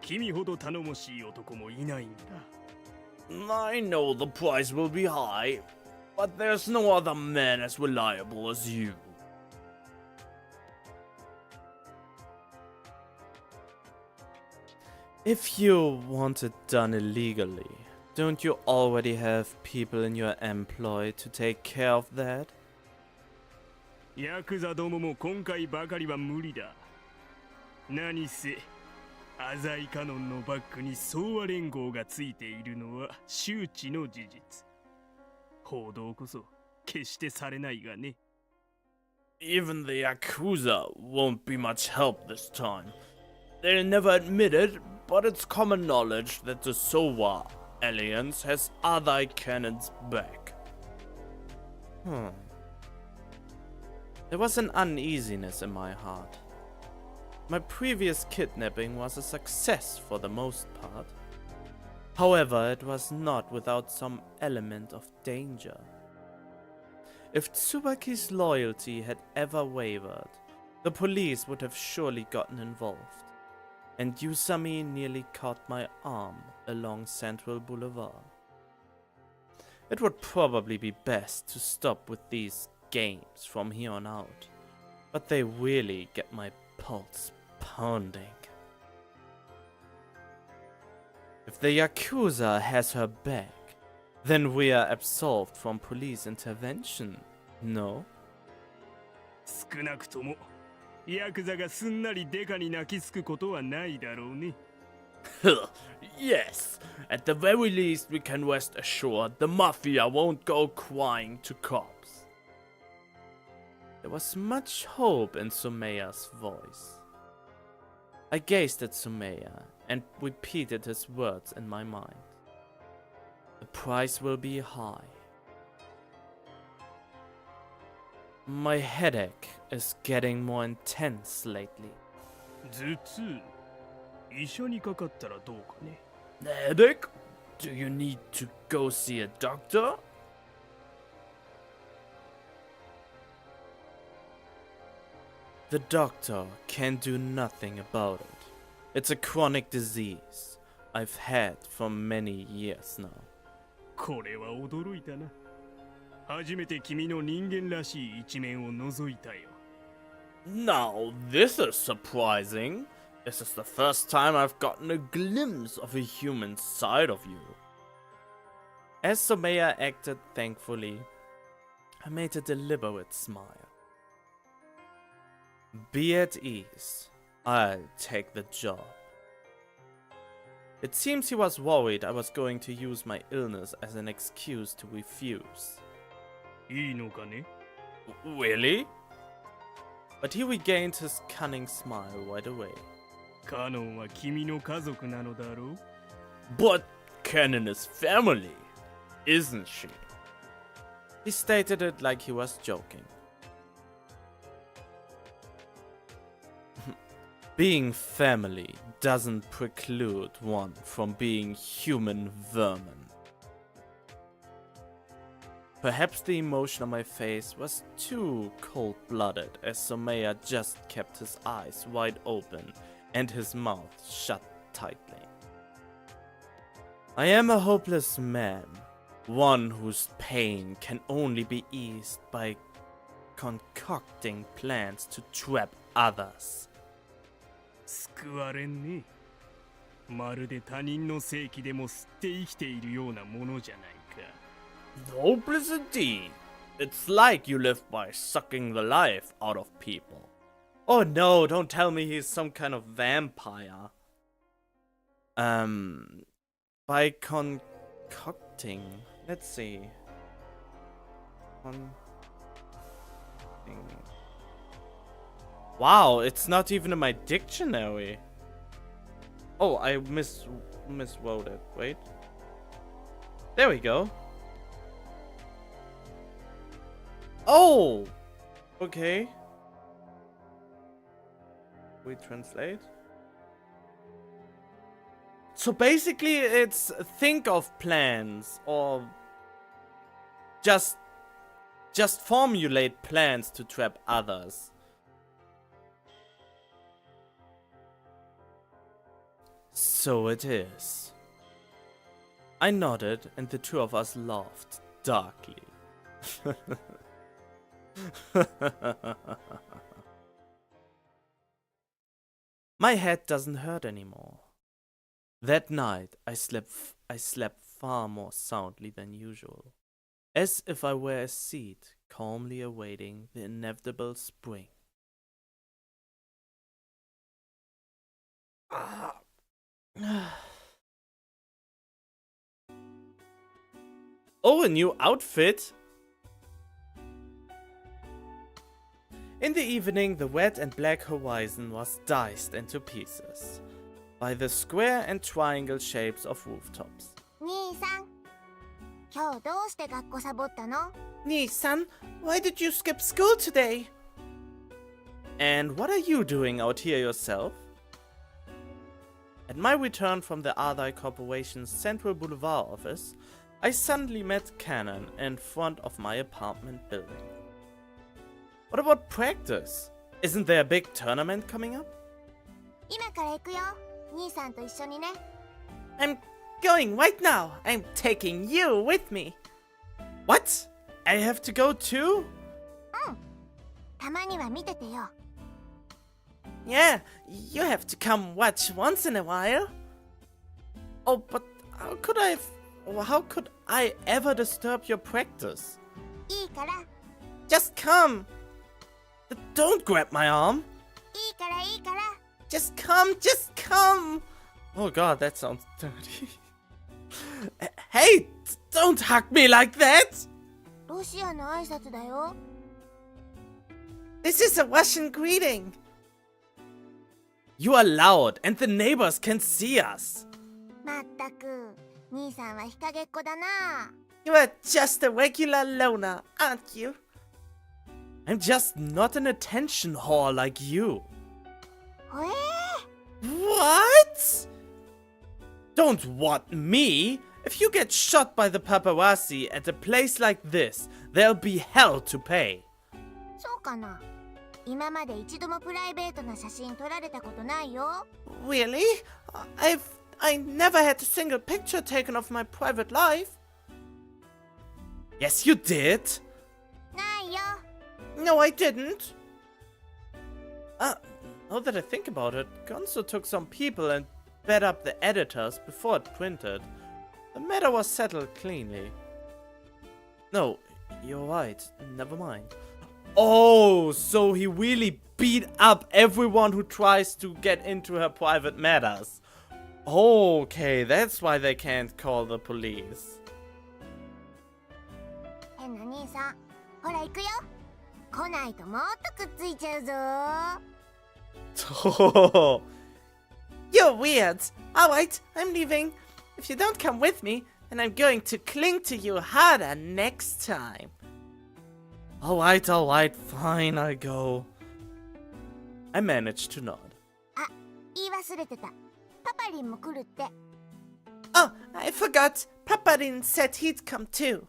Speaker 4: 君ほど頼もしい男もいないんだ。
Speaker 1: I know the price will be high, but there's no other man as reliable as you. If you want it done illegally, don't you already have people in your employ to take care of that?
Speaker 4: ヤクザどもも今回ばかりは無理だ。何せ浅井カノンのバックに総和連合がついているのは周知の事実。報道こそ決してされないがね。
Speaker 1: Even the Yakuza won't be much help this time. They'll never admit it, but it's common knowledge that the Sowa Alliance has other cannons back. There was an uneasiness in my heart. My previous kidnapping was a success for the most part. However, it was not without some element of danger. If Tsubaki's loyalty had ever wavered, the police would have surely gotten involved, and Yusami nearly caught my arm along Central Boulevard. It would probably be best to stop with these games from here on out, but they really get my pulse pounding. If the Yakuza has her back, then we are absolved from police intervention, no?
Speaker 4: 少なくともヤクザがすんなりデカに泣きつくことはないだろうね。
Speaker 1: Yes, at the very least we can rest assured the mafia won't go crying to cops. There was much hope in Sumeya's voice. I gazed at Sumeya and repeated his words in my mind. The price will be high. My headache is getting more intense lately.
Speaker 4: 頭痛医者にかかったらどうかね。
Speaker 1: Headache? Do you need to go see a doctor? The doctor can do nothing about it. It's a chronic disease I've had for many years now.
Speaker 4: これは驚いたな。初めて君の人間らしい一面を覗いたよ。
Speaker 1: Now, this is surprising. This is the first time I've gotten a glimpse of a human side of you. As Sumeya acted thankfully, I made a deliberate smile. Be at ease. I'll take the job. It seems he was worried I was going to use my illness as an excuse to refuse.
Speaker 4: いいのかね？
Speaker 1: Really? But he regained his cunning smile right away.
Speaker 4: カノンは君の家族なのだろう？
Speaker 1: But Canon is family, isn't she? He stated it like he was joking. Being family doesn't preclude one from being human vermin. Perhaps the emotion on my face was too cold-blooded as Sumeya just kept his eyes wide open and his mouth shut tightly. I am a hopeless man, one whose pain can only be eased by concocting plans to trap others.
Speaker 4: 救われんね。まるで他人の正気でも吸って生きているようなものじゃないか。
Speaker 1: Hopeless indeed. It's like you live by sucking the life out of people. Oh no, don't tell me he's some kind of vampire. By concocting. Let's see. Wow, it's not even in my dictionary. Oh, I miswrote it. Wait. There we go. Oh! Okay. We translate. So basically it's think of plans or just formulate plans to trap others. So it is. I nodded and the two of us laughed darkly. My head doesn't hurt anymore. That night I slept far more soundly than usual, as if I were a seed calmly awaiting the inevitable spring. Oh, a new outfit! In the evening, the red and black horizon was diced into pieces by the square and triangle shapes of rooftops.
Speaker 3: 兄さん、今日どうして学校サボったの？
Speaker 1: Ni-san, why did you skip school today? And what are you doing out here yourself? At my return from the Ardai Corporation's Central Boulevard office, I suddenly met Cannon in front of my apartment building. What about practice? Isn't there a big tournament coming up?
Speaker 3: 今から行くよ。兄さんと一緒にね。
Speaker 1: I'm going right now. I'm taking you with me. What? I have to go too?
Speaker 3: たまには見ててよ。
Speaker 1: Yeah, you have to come watch once in a while. Oh, but how could I ever disturb your practice?
Speaker 3: いいから、い
Speaker 1: Just come. Don't grab my arm.
Speaker 3: いからいいから。
Speaker 1: Just come. Oh god, that sounds dirty. Hey, don't hug me like that.
Speaker 3: ロシアの挨拶だよ。
Speaker 1: This is a Russian greeting. You are loud and the neighbors can see us.
Speaker 3: まったく、兄さんは日陰っ子だな。
Speaker 1: You are just a regular loner, aren't you? I'm just not an attention whore like you.
Speaker 3: ほえ
Speaker 1: What? Don't want me? If you get shot by the paparazzi at a place like this, there'll be hell to pay.
Speaker 3: そうかな。今まで一度もプライベートな写真撮られたことないよ。
Speaker 1: Really? I never had a single picture taken of my private life. Yes, you did.
Speaker 3: ないよ。
Speaker 1: No, I didn't. Now that I think about it, Gonzo took some people and bet up the editors before it printed. The matter was settled cleanly. No, you're right. Never mind. Oh, so he really beat up everyone who tries to get into her private matters. Okay, that's why they can't call the police.
Speaker 3: 変な兄さん、ほら行くよ。来ないともっとくっついちゃうぞ。
Speaker 1: Oh, you're weird. Alright, I'm leaving. If you don't come with me, then I'm going to cling to you harder next time. Alright, fine, I'll go. I managed to nod.
Speaker 3: あ、言い忘れてた。パパリンも来るって。
Speaker 1: Oh, I forgot. Paparin said he'd come too.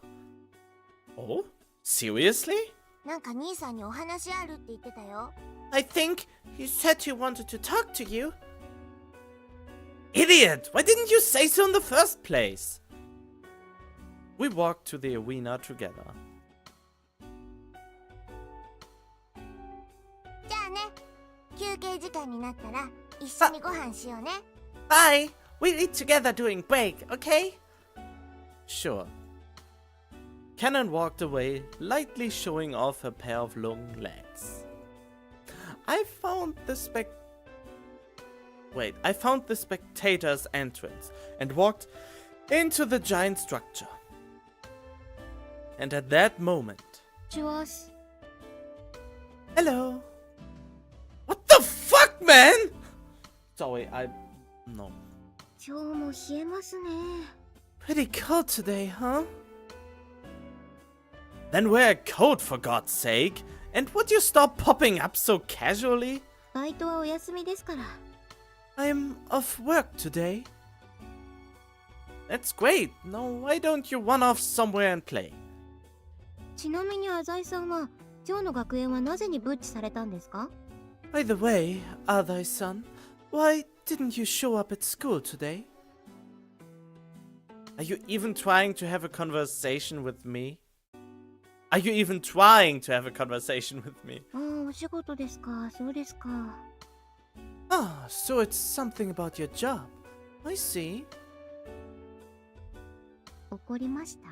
Speaker 1: Oh? Seriously?
Speaker 3: なんか兄さんにお話あるって言ってたよ。
Speaker 1: I think he said he wanted to talk to you. Idiot! Why didn't you say so in the first place? We walked to the arena together.
Speaker 3: じゃあね、休憩時間になったら一緒にご飯しようね。
Speaker 1: Bye! We'll eat together during break, okay? Sure. Cannon walked away, lightly showing off her pair of long legs. I found the spectators' entrance and walked into the giant structure. And at that moment...
Speaker 3: チュワシ。
Speaker 1: Hello! What the fuck, man?! Sorry, No.
Speaker 3: 今日も冷えますね。
Speaker 1: Pretty cold today, huh? Then wear a coat, for God's sake! And would you stop popping up so casually?
Speaker 3: バイトはお休みですから。
Speaker 1: I'm off work today. That's great. Now why don't you run off somewhere and play?
Speaker 3: ちなみに浅井さんは今日の学園はなぜにブッチされたんですか？
Speaker 1: By the way, Ardai-san, why didn't you show up at school today? Are you even trying to have a conversation with me? Are you even trying to have a conversation with me?
Speaker 3: ああ、お仕事ですか。そうですか。
Speaker 1: Ah, so it's something about your job. I see.
Speaker 3: 怒りました？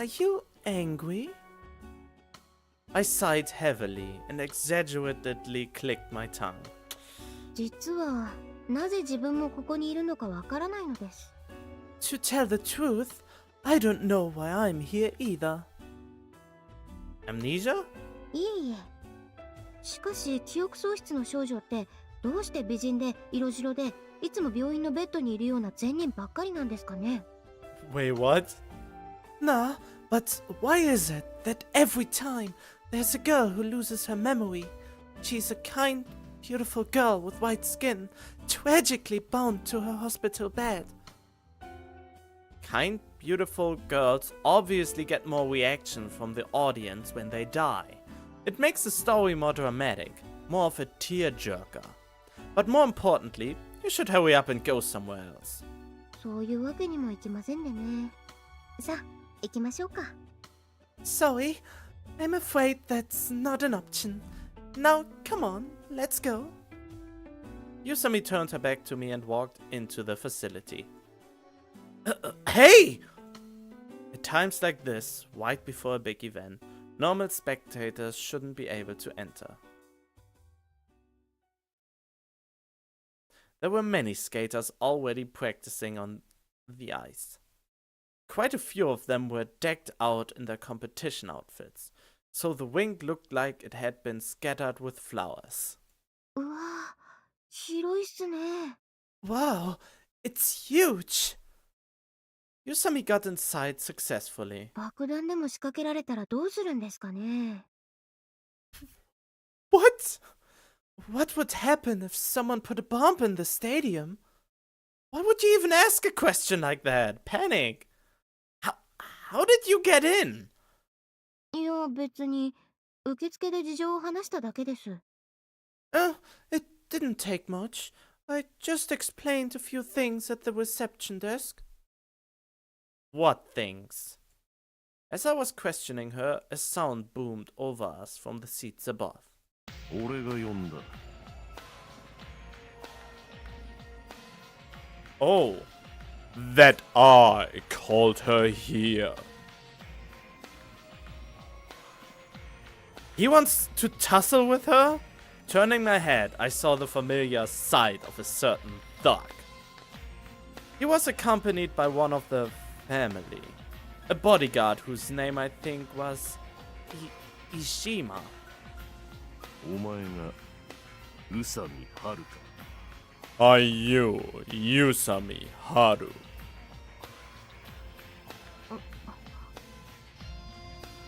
Speaker 1: Are you angry? I sighed heavily and exaggeratedly clicked my tongue.
Speaker 3: 実は、なぜ自分もここにいるのかわからないのです。
Speaker 1: To tell the truth, I don't know why I'm here either. Amnesia?
Speaker 3: いえいえ。しかし、記憶喪失の少女って、どうして美人で色白で、いつも病院のベッドにいるような善人ばっかりなんですかね？
Speaker 1: Wait, what? Nah, but why is it that every time there's a girl who loses her memory, she's a kind, beautiful girl with white skin, tragically bound to her hospital bed? Kind, beautiful girls obviously get more reaction from the audience when they die. It makes the story more dramatic, more of a tearjerker. But more importantly, you should hurry up and go somewhere else.
Speaker 3: そういうわけにもいきませんでね。さあ、行きましょうか。
Speaker 1: Sorry, I'm afraid that's not an option. Now, come on, let's go. Yusami turned her back to me and walked into the facility. Hey! At times like this, right before a big event, normal spectators shouldn't be able to enter. There were many skaters already practicing on the ice. Quite a few of them were decked out in their competition outfits, so the rink looked like it had been scattered with flowers.
Speaker 3: うわぁ、広いっすね。
Speaker 1: Wow, it's huge! Yusami got inside successfully.
Speaker 3: 爆弾でも仕掛けられたらどうするんですかね？
Speaker 1: What? What would happen if someone put a bomb in the stadium? Why would you even ask a question like that? Panic! How did you get in?
Speaker 3: いや、別に、受付で事情を話しただけです。
Speaker 1: It didn't take much. I just explained a few things at the reception desk. What things? As I was questioning her, a sound boomed over us from the seats above.
Speaker 5: 俺が呼んだ。
Speaker 1: Oh, that I called her here. He wants to tussle with her? Turning my head, I saw the familiar sight of a certain thug. He was accompanied by one of the family, a bodyguard whose name I think was Ishima.
Speaker 5: お前が宇佐美遥か。
Speaker 1: Are you Yusami Haru?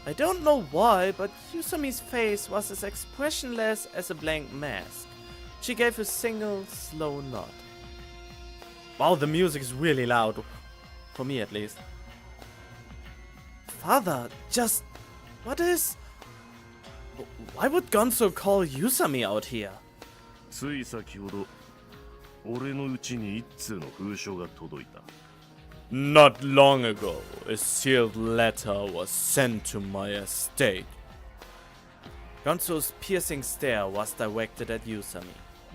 Speaker 1: I don't know why, but Yusami's face was as expressionless as a blank mask. She gave a single, slow nod. Wow, the music is really loud. For me, at least. Father, just... what is... Why would Gonzo call Yusami out here?
Speaker 5: つい先ほど俺のうちに一通の封書が届いた。
Speaker 1: Not long ago, a sealed letter was sent to my estate. Gonzo's piercing stare was directed at Yusami.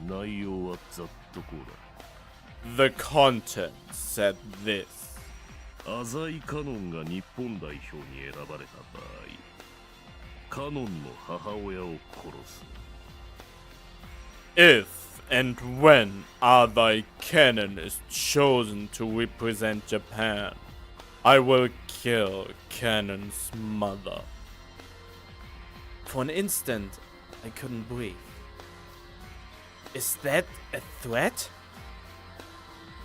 Speaker 5: 内容はざっとこうだ。
Speaker 1: The content said this.
Speaker 5: 浅井カノンが日本代表に選ばれた場合、カノンの母親を殺す。
Speaker 1: If and when Ardai Cannon is chosen to represent Japan, I will kill Cannon's mother. For an instant, I couldn't breathe. Is that a threat?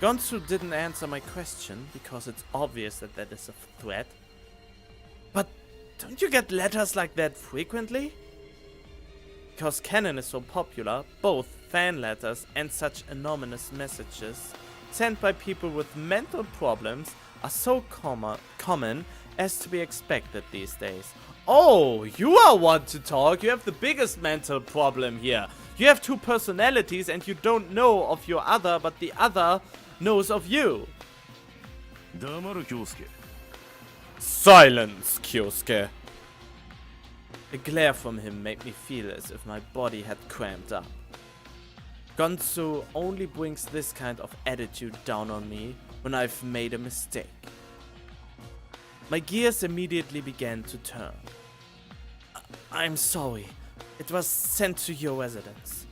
Speaker 1: Gonsu didn't answer my question because it's obvious that that is a threat. But don't you get letters like that frequently? Because Canon is so popular, both fan letters and such anonymous messages sent by people with mental problems are so common as to be expected these days. Oh, you are one to talk. You have the biggest mental problem here. You have two personalities and you don't know of your other, but the other knows of you.
Speaker 5: 黙る京介。
Speaker 1: Silence, Kyosuke. The glare from him made me feel as if my body had cramped up. Gonzo only brings this kind of attitude down on me when I've made a mistake. My gears immediately began to turn. I'm sorry. It was sent to your residence.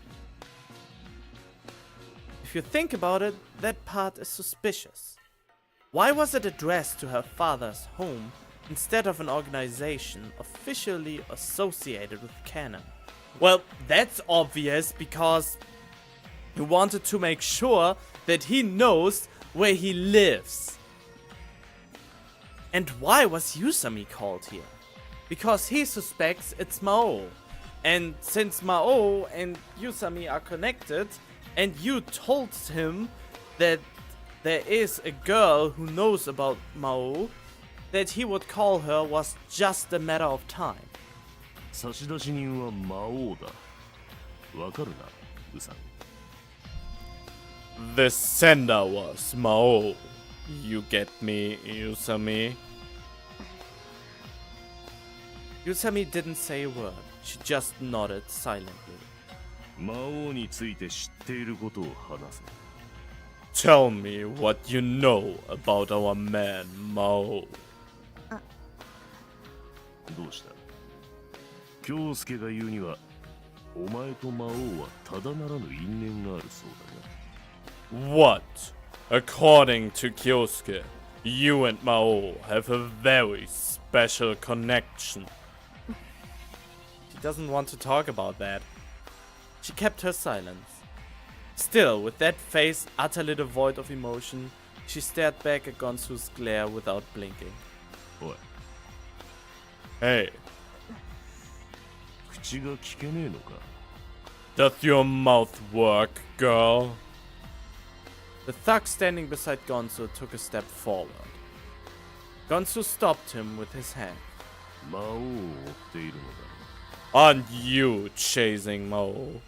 Speaker 1: If you think about it, that part is suspicious. Why was it addressed to her father's home instead of an organization officially associated with canon? Well, that's obvious because he wanted to make sure that he knows where he lives. And why was Yusami called here? Because he suspects it's Maou. And since Maou and Yusami are connected, and you told him that there is a girl who knows about Maou, that he would call her was just a matter of time.
Speaker 5: 差出人は魔王だ。わかるな、ウサミ。
Speaker 1: The sender was Maou. You get me, Yusami? Yusami didn't say a word. She just nodded silently.
Speaker 5: 魔王について知っていることを話せ。
Speaker 1: Tell me what you know about our man, Maou.
Speaker 5: どうした？京介が言うには、お前と魔王はただならぬ因縁があるそうだな。
Speaker 1: What? According to Kyosuke, you and Maou have a very special connection. She doesn't want to talk about that. She kept her silence. Still, with that face utterly devoid of emotion, she stared back at Gonsu's glare without blinking.
Speaker 5: おい、
Speaker 1: Hey,
Speaker 5: 口が聞けねえのか？
Speaker 1: doth your mouth work, girl? The thug standing beside Gonsu took a step forward. Gonsu stopped him with his hand.
Speaker 5: 魔王を追っているのだ。
Speaker 1: Aren't you chasing Maou?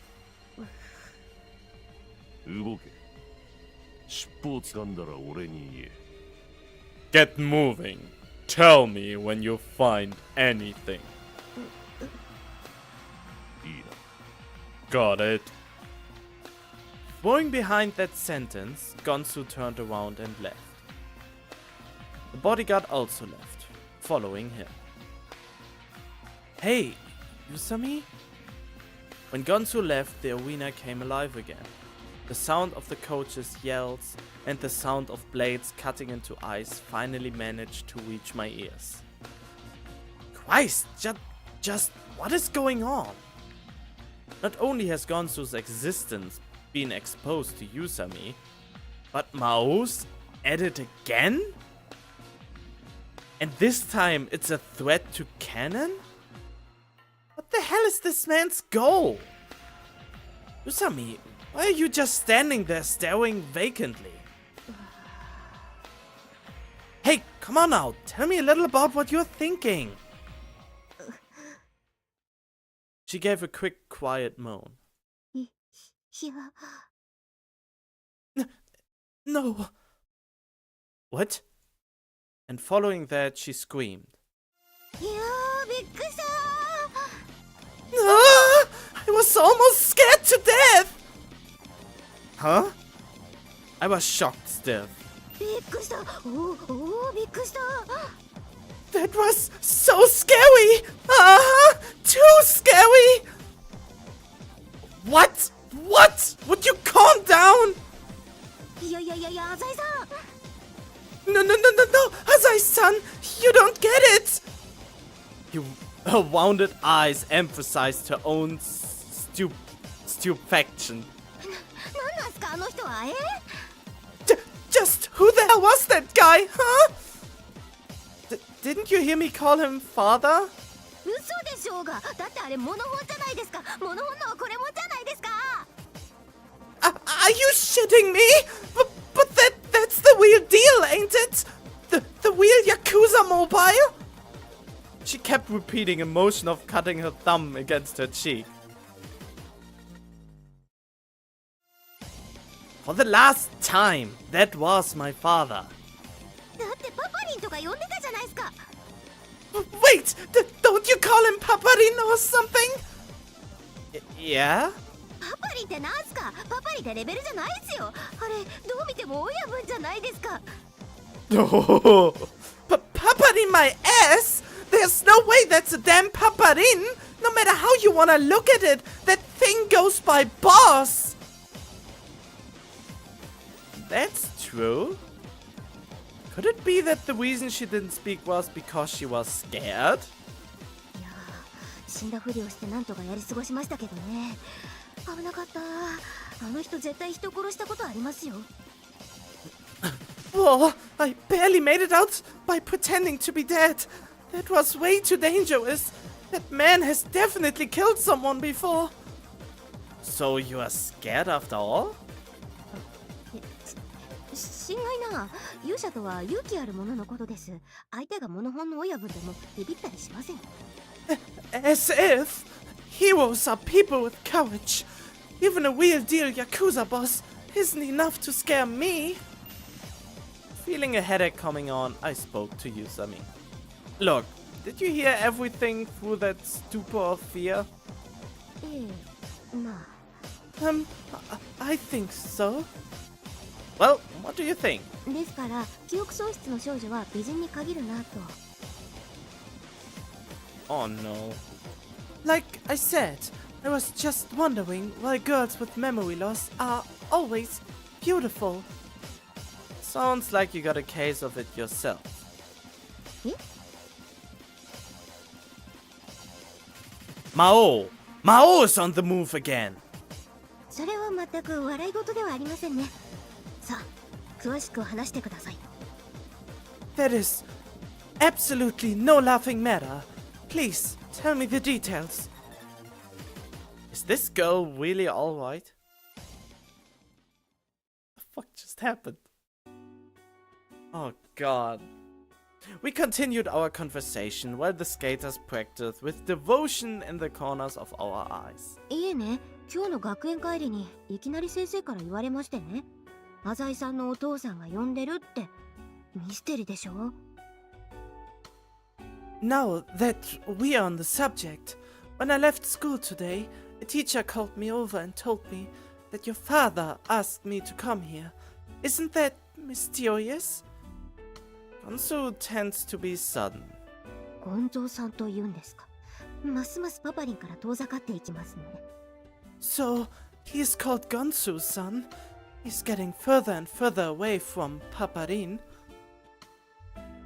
Speaker 5: 動け。尻尾を掴んだら俺に言え。
Speaker 1: Get moving. Tell me when you find anything.
Speaker 5: いいな。
Speaker 1: Got it. Throwing behind that sentence, Gonsu turned around and left. The bodyguard also left, following him. Hey, Yusami? When Gonsu left, the arena came alive again. The sound of the coach's yells and the sound of blades cutting into ice finally managed to reach my ears. Christ, just what is going on? Not only has Gonsu's existence been exposed to Yusami, but Maou's at it again? And this time it's a threat to canon? What the hell is this man's goal? Yusami, why are you just standing there staring vacantly? Hey, come on now, tell me a little about what you're thinking. She gave a quick, quiet moan.
Speaker 3: いや、
Speaker 1: No. What? And following that, she screamed.
Speaker 3: いやー、びっくりした
Speaker 1: Ah! I was almost scared to death! Huh? I was shocked still.
Speaker 3: びっくりしたびっくりした
Speaker 1: That was so scary! Too scary! What? What? Would you calm down?
Speaker 3: いや、浅井さん
Speaker 1: No, Hazai-san, you don't get it! Her wounded eyes emphasized her own stupefaction.
Speaker 3: なんなんすかあの人は
Speaker 1: Just who the hell was that guy, huh? Didn't you hear me call him father?
Speaker 3: 嘘でしょうがだってあれモノホンじゃないですかモノホンのはこれもじゃないですか
Speaker 1: Are you shitting me? But that's the real deal, ain't it? The real Yakuza mobile? She kept repeating a motion of cutting her thumb against her cheek. For the last time, that was my father.
Speaker 3: だってパパリンとか呼んでたじゃないですか
Speaker 1: Wait! Don't you call him Paparin or something? Yeah?
Speaker 3: パパリンってなんすか？パパリってレベルじゃないですよ。あれどう見ても親分じゃないですか。
Speaker 1: Oh, Paparin my ass? There's no way that's a damn Paparin! No matter how you wanna look at it, that thing goes by boss! That's true. Could it be that the reason she didn't speak was because she was scared?
Speaker 3: いやー、死んだふりをしてなんとかやり過ごしましたけどね。危なかった。あの人絶対人殺したことありますよ。
Speaker 1: Oh, I barely made it out by pretending to be dead. That was way too dangerous. That man has definitely killed someone before. So you are scared after all?
Speaker 3: 心外な。勇者とは勇気ある者のことです。相手がモノホンの親分でもビビったりしません。
Speaker 1: As if heroes are people with courage. Even a real deal Yakuza boss isn't enough to scare me. Feeling a headache coming on, I spoke to Yusami. Look, did you hear everything through that stupor of fear?
Speaker 3: ええ、まあ。
Speaker 1: I think so. Well, what do you think?
Speaker 3: ですから記憶喪失の少女は美人に限るなと。
Speaker 1: Oh no. Like I said, I was just wondering why girls with memory loss are always beautiful. Sounds like you got a case of it yourself.
Speaker 3: え？
Speaker 1: Maou! Maou is on the move again!
Speaker 3: それは全く笑い事ではありませんね。さあ、詳しく話してください。
Speaker 1: That is absolutely no laughing matter. Please, tell me the details. Is this girl really alright? The fuck just happened? Oh god. We continued our conversation while the skaters practiced with devotion in the corners of our eyes.
Speaker 3: いえね、今日の学園帰りにいきなり先生から言われましてね。浅井さんのお父さんが呼んでるって。ミステリでしょ？
Speaker 1: Now that we are on the subject, when I left school today, a teacher called me over and told me that your father asked me to come here. Isn't that mysterious? Gonzo tends to be sudden.
Speaker 3: ゴンゾーさんと言うんですか。ますますパパリンから遠ざかっていきますね。
Speaker 1: So, he's called Gonzo-san. He's getting further and further away from Paparin.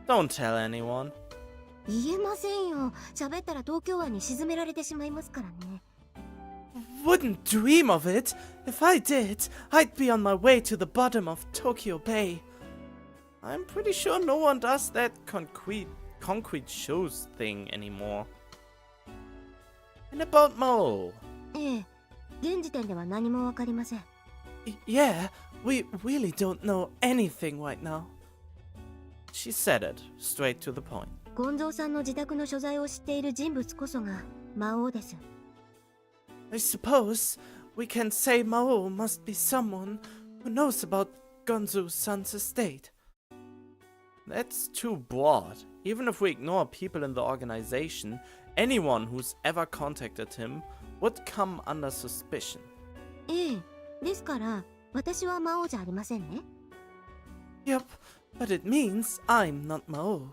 Speaker 1: Don't tell anyone.
Speaker 3: 言えませんよ。喋ったら東京湾に沈められてしまいますからね。
Speaker 1: Wouldn't dream of it. If I did, I'd be on my way to the bottom of Tokyo Bay. I'm pretty sure no one does that concrete shows thing anymore. And about Maou.
Speaker 3: ええ、現時点では何もわかりません。
Speaker 1: Yeah, we really don't know anything right now. She said it, straight to the point.
Speaker 3: ゴンゾーさんの自宅の所在を知っている人物こそが魔王です。
Speaker 1: I suppose we can say Maou must be someone who knows about Gonzo-san's estate. That's too broad. Even if we ignore people in the organization, anyone who's ever contacted him would come under suspicion.
Speaker 3: ええ、ですから私は魔王じゃありませんね。
Speaker 1: Yep, but it means I'm not Maou.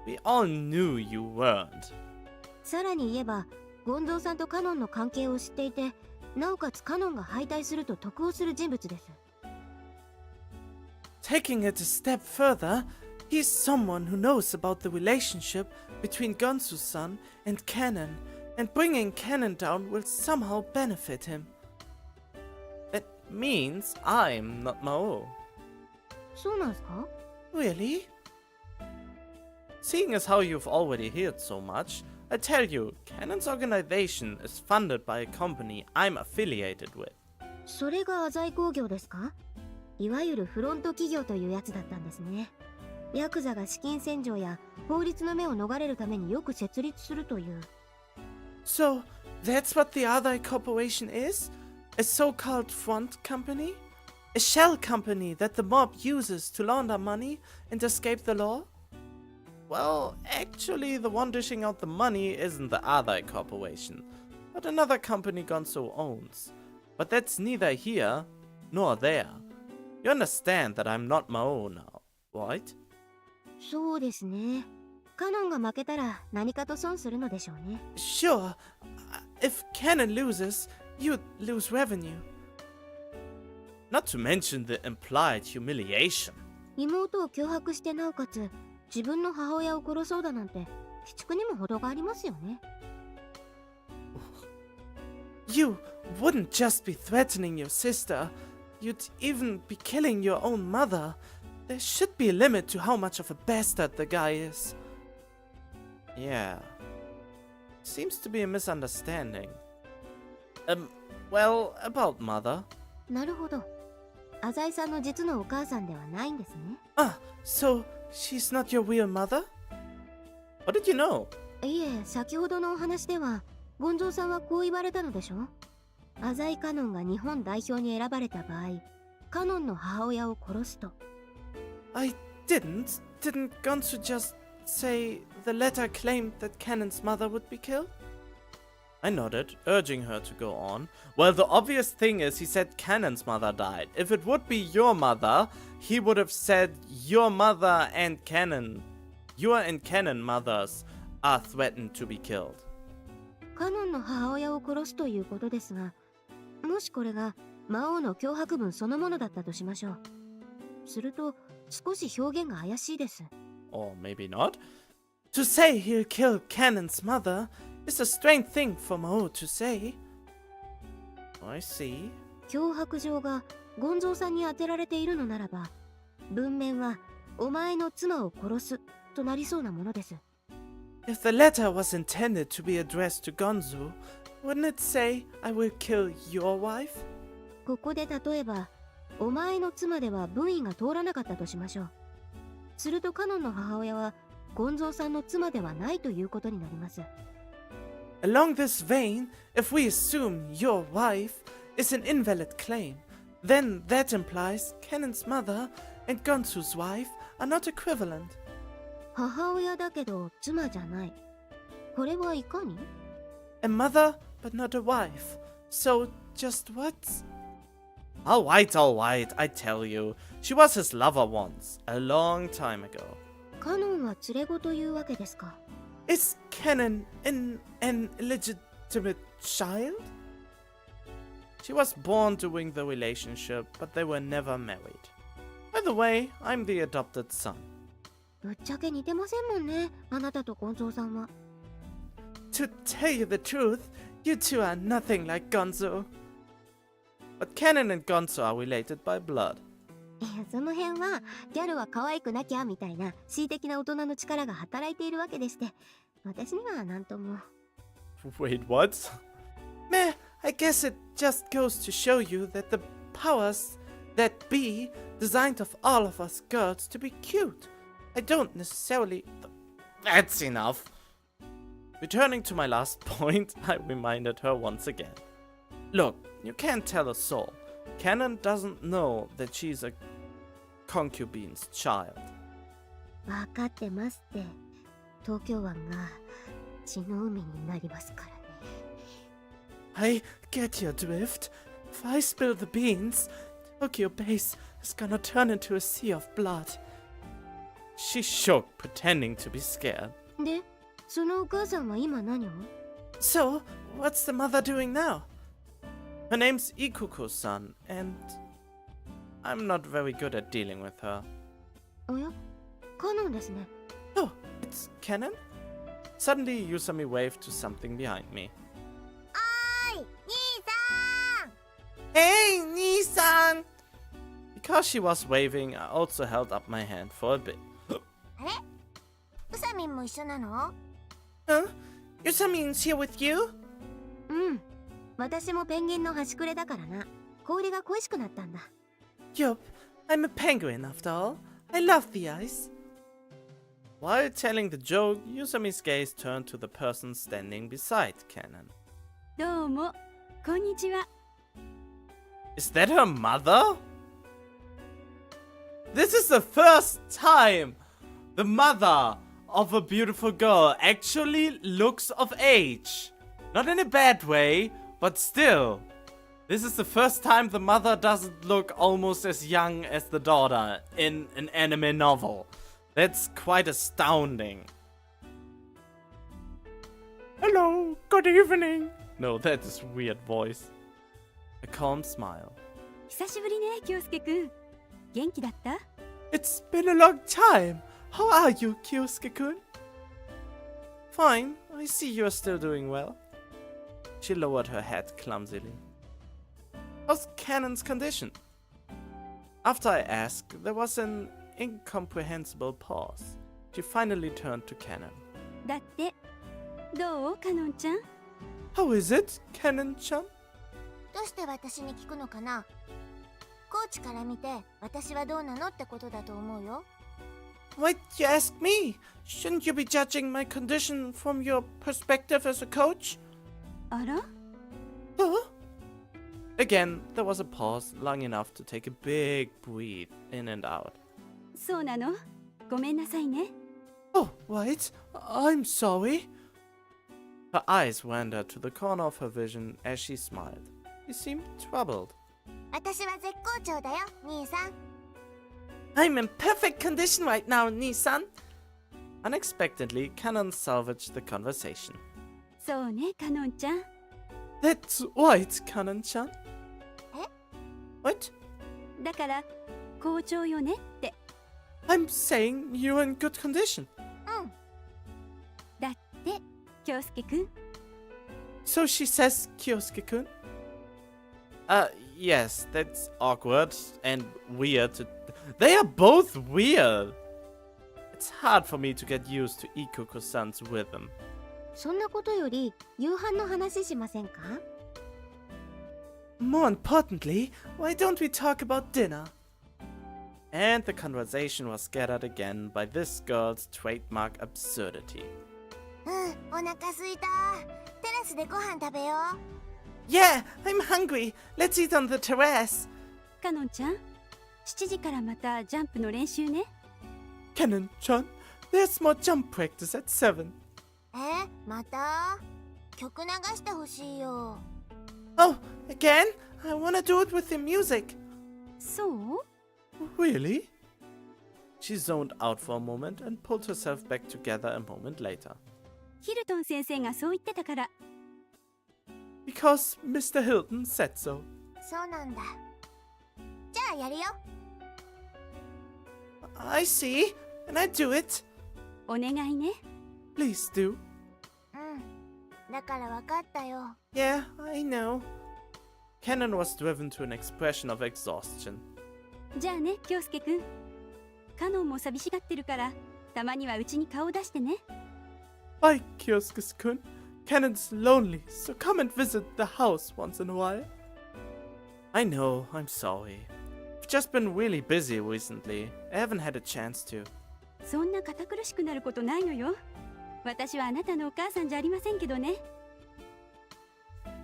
Speaker 1: We all knew you weren't.
Speaker 3: さらに言えば、ゴンゾーさんとカノンの関係を知っていて、なおかつカノンが敗退すると得をする人物です。
Speaker 1: Taking it a step further, he's someone who knows about the relationship between Gonzo-san and Canon, and bringing Canon down will somehow benefit him. That means I'm not Maou.
Speaker 3: そうなんすか？
Speaker 1: Really? Seeing as how you've already heard so much, I tell you, Canon's organization is funded by a company I'm affiliated with.
Speaker 3: それが浅井工業ですか？いわゆるフロント企業というやつだったんですね。ヤクザが資金洗浄や法律の目を逃れるためによく設立するという。
Speaker 1: So, that's what the Adai Corporation is? A so-called front company? A shell company that the mob uses to launder money and escape the law? Well, actually, the one dishing out the money isn't the Adai Corporation, but another company Gonzo owns. But that's neither here nor there. You understand that I'm not Maou now, right?
Speaker 3: そうですね。カノンが負けたら何かと損するのでしょうね。
Speaker 1: Sure, if Canon loses, you'd lose revenue. Not to mention the implied humiliation.
Speaker 3: 妹を脅迫してなおかつ自分の母親を殺そうだなんて鬼畜にも程がありますよね。
Speaker 1: You wouldn't just be threatening your sister, you'd even be killing your own mother. There should be a limit to how much of a bastard the guy is. Yeah. Seems to be a misunderstanding. Well, about mother.
Speaker 3: なるほど。浅井さんの実のお母さんではないんですね。
Speaker 1: Ah, so she's not your real mother? What did you know?
Speaker 3: いえ、先ほどのお話ではゴンゾーさんはこう言われたのでしょ。浅井カノンが日本代表に選ばれた場合、カノンの母親を殺すと。
Speaker 1: I didn't. Didn't Gonsu just say the letter claimed that Cannon's mother would be killed? I nodded, urging her to go on. Well, the obvious thing is he said Cannon's mother died. If it would be your mother, he would have said your mother and Cannon. Your and Cannon mothers are threatened to be killed.
Speaker 3: カノンの母親を殺すということですが、もしこれが魔王の脅迫文そのものだったとしましょう。すると少し表現が怪しいです。
Speaker 1: Or maybe not. To say he'll kill Cannon's mother is a strange thing for Maou to say. I see.
Speaker 3: 脅迫状がゴンゾーさんに当てられているのならば、文面はお前の妻を殺すとなりそうなものです。
Speaker 1: If the letter was intended to be addressed to Gonzo, wouldn't it say, I will kill your wife?
Speaker 3: ここで例えば、お前の妻では文意が通らなかったとしましょう。するとカノンの母親はゴンゾーさんの妻ではないということになります。
Speaker 1: Along this vein, if we assume your wife is an invalid claim, then that implies Cannon's mother and Gonzo's wife are not equivalent.
Speaker 3: 母親だけど妻じゃない。これはいかに？
Speaker 1: A mother, but not a wife. So, just what? Alright, I tell you. She was his lover once, a long time ago.
Speaker 3: カノンは連れ子というわけですか。
Speaker 1: Is Cannon an illegitimate child? She was born during the relationship, but they were never married. By the way, I'm the adopted son.
Speaker 3: ぶっちゃけ似てませんもんね、あなたとゴンゾーさんは。
Speaker 1: To tell you the truth, you two are nothing like Gonzo. But Cannon and Gonzo are related by blood.
Speaker 3: いや、その辺はギャルは可愛くなきゃみたいな恣意的な大人の力が働いているわけでして、私には何とも。
Speaker 1: Wait, what? Meh, I guess it just goes to show you that the powers that be designed of all of us girls to be cute. I don't necessarily... That's enough. Returning to my last point, I reminded her once again. Look, you can't tell a soul. Cannon doesn't know that she's a concubine's child.
Speaker 3: わかってますって。東京湾が血の海になりますからね。
Speaker 1: I get your drift. If I spill the beans, Tokyo base is gonna turn into a sea of blood. She shook, pretending to be scared.
Speaker 3: で、そのお母さんは今何を？
Speaker 1: So, what's the mother doing now? Her name's Ikuko-san, and I'm not very good at dealing with her.
Speaker 3: おや？カノンですね。
Speaker 1: Oh, it's Cannon? Suddenly, Yusami waved to something behind me.
Speaker 3: おーい、兄さん！
Speaker 1: Hey, Nisan! Because she was waving, I also held up my hand for a bit.
Speaker 3: あれ？ウサミンも一緒なの？
Speaker 1: Huh? Yusami's here with you?
Speaker 3: うん。私もペンギンの端くれだからな。氷が恋しくなったんだ。
Speaker 1: Yup, I'm a penguin after all. I love the ice. While telling the joke, Yusami's gaze turned to the person standing beside Cannon.
Speaker 6: どうも、こんにちは。
Speaker 1: Is that her mother? This is the first time the mother of a beautiful girl actually looks of age. Not in a bad way, but still. This is the first time the mother doesn't look almost as young as the daughter in an anime novel. That's quite astounding. Hello, good evening. No, that is a weird voice. A calm smile.
Speaker 6: 久しぶりね、京介くん。元気だった？
Speaker 1: It's been a long time. How are you, Kyosuke-kun? Fine. I see you're still doing well. She lowered her head clumsily. How's Cannon's condition? After I asked, there was an incomprehensible pause. She finally turned to Cannon.
Speaker 6: だって、どう、カノンちゃん？
Speaker 1: How is it, Cannon-chan?
Speaker 3: どうして私に聞くのかな？コーチから見て私はどうなのってことだと思うよ。
Speaker 1: Why'd you ask me? Shouldn't you be judging my condition from your perspective as a coach?
Speaker 6: あら？
Speaker 1: Huh? Again, there was a pause long enough to take a big breath in and out.
Speaker 6: そうなの？ごめんなさいね。
Speaker 1: Oh, right. I'm sorry. Her eyes wandered to the corner of her vision as she smiled. She seemed troubled.
Speaker 3: 私は絶好調だよ、兄さん。
Speaker 1: I'm in perfect condition right now, Nissan. Unexpectedly, Cannon salvaged the conversation.
Speaker 6: そうね、カノンちゃん。
Speaker 1: That's right, Cannon-chan.
Speaker 3: え？
Speaker 1: What?
Speaker 6: だから、好調よねって。
Speaker 1: I'm saying you're in good condition.
Speaker 3: うん。
Speaker 6: だって、京介くん。
Speaker 1: So she says, Kyosuke-kun? Yes, that's awkward and weird. They are both weird. It's hard for me to get used to Ikoko-san's rhythm.
Speaker 2: そんなことより夕飯の話しませんか？
Speaker 1: More importantly, why don't we talk about dinner? And the conversation was scattered again by this girl's trademark absurdity.
Speaker 3: うん、お腹すいた。テラスでご飯食べよう。
Speaker 1: Yeah, I'm hungry. Let's eat on the terrace.
Speaker 6: カノンちゃん、7時からまたジャンプの練習ね。
Speaker 1: Cannon-chan, there's more jump practice at 7.
Speaker 3: また曲流してほしいよ。
Speaker 1: Oh, again? I wanna do it with the music.
Speaker 6: そう？
Speaker 1: Really? She zoned out for a moment and pulled herself back together a moment later.
Speaker 6: ヒルトン先生がそう言ってたから。
Speaker 1: Because Mr. Hilton said so.
Speaker 3: そうなんだ。じゃあやるよ。
Speaker 1: I see, and I do it.
Speaker 6: お願いね。
Speaker 1: Please do.
Speaker 3: うん。だからわかったよ。
Speaker 1: Yeah, I know. Cannon was driven to an expression of exhaustion.
Speaker 6: じゃあね、京介くん。カノンも寂しがってるから、たまにはうちに顔出してね。
Speaker 1: Bye, Kyosuke-kun. Cannon's lonely, so come and visit the house once in a while. I know, I'm sorry. I've just been really busy recently. I haven't had a chance to.
Speaker 6: そんな堅苦しくなることないのよ。私はあなたのお母さんじゃありませんけどね。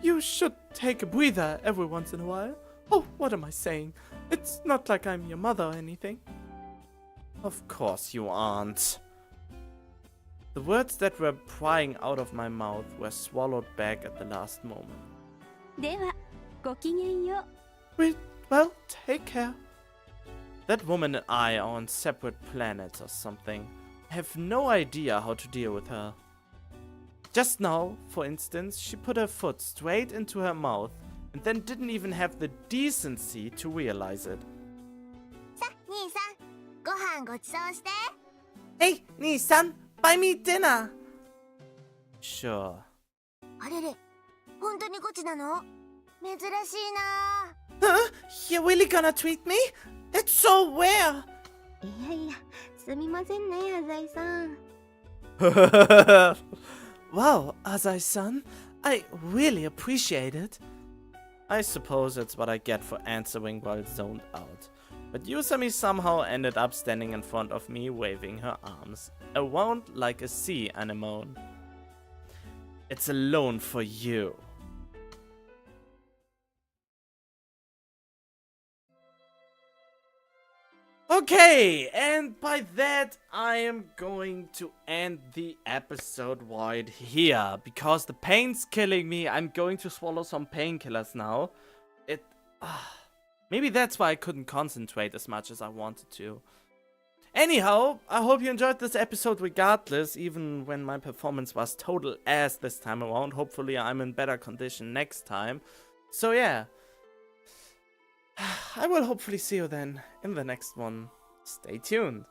Speaker 1: You should take a breather every once in a while. Oh, what am I saying? It's not like I'm your mother or anything. Of course you aren't. The words that were prying out of my mouth were swallowed back at the last moment.
Speaker 6: では、ごきげんよう。
Speaker 1: Well, take care. That woman and I are on separate planets or something. I have no idea how to deal with her. Just now, for instance, she put her foot straight into her mouth and then didn't even have the decency to realize it.
Speaker 3: さ、兄さん、ご飯ごちそうして。
Speaker 1: Hey, Nissan, buy me dinner. Sure.
Speaker 3: あれれ、本当にゴチなの？珍しいな。
Speaker 1: Huh? You're really gonna treat me? That's so rare.
Speaker 2: いやいや、すみませんね、浅井さん。
Speaker 1: Wow, Azai-san, I really appreciate it. I suppose that's what I get for answering while zoned out. But Yusami somehow ended up standing in front of me waving her arms, around like a sea anemone. It's a loan for you. Okay, and by that I am going to end the episode right here because the pain's killing me. I'm going to swallow some painkillers now. Maybe that's why I couldn't concentrate as much as I wanted to. Anyhow, I hope you enjoyed this episode regardless, even when my performance was total ass this time around. Hopefully I'm in better condition next time. So yeah, I will hopefully see you then in the next one. Stay tuned.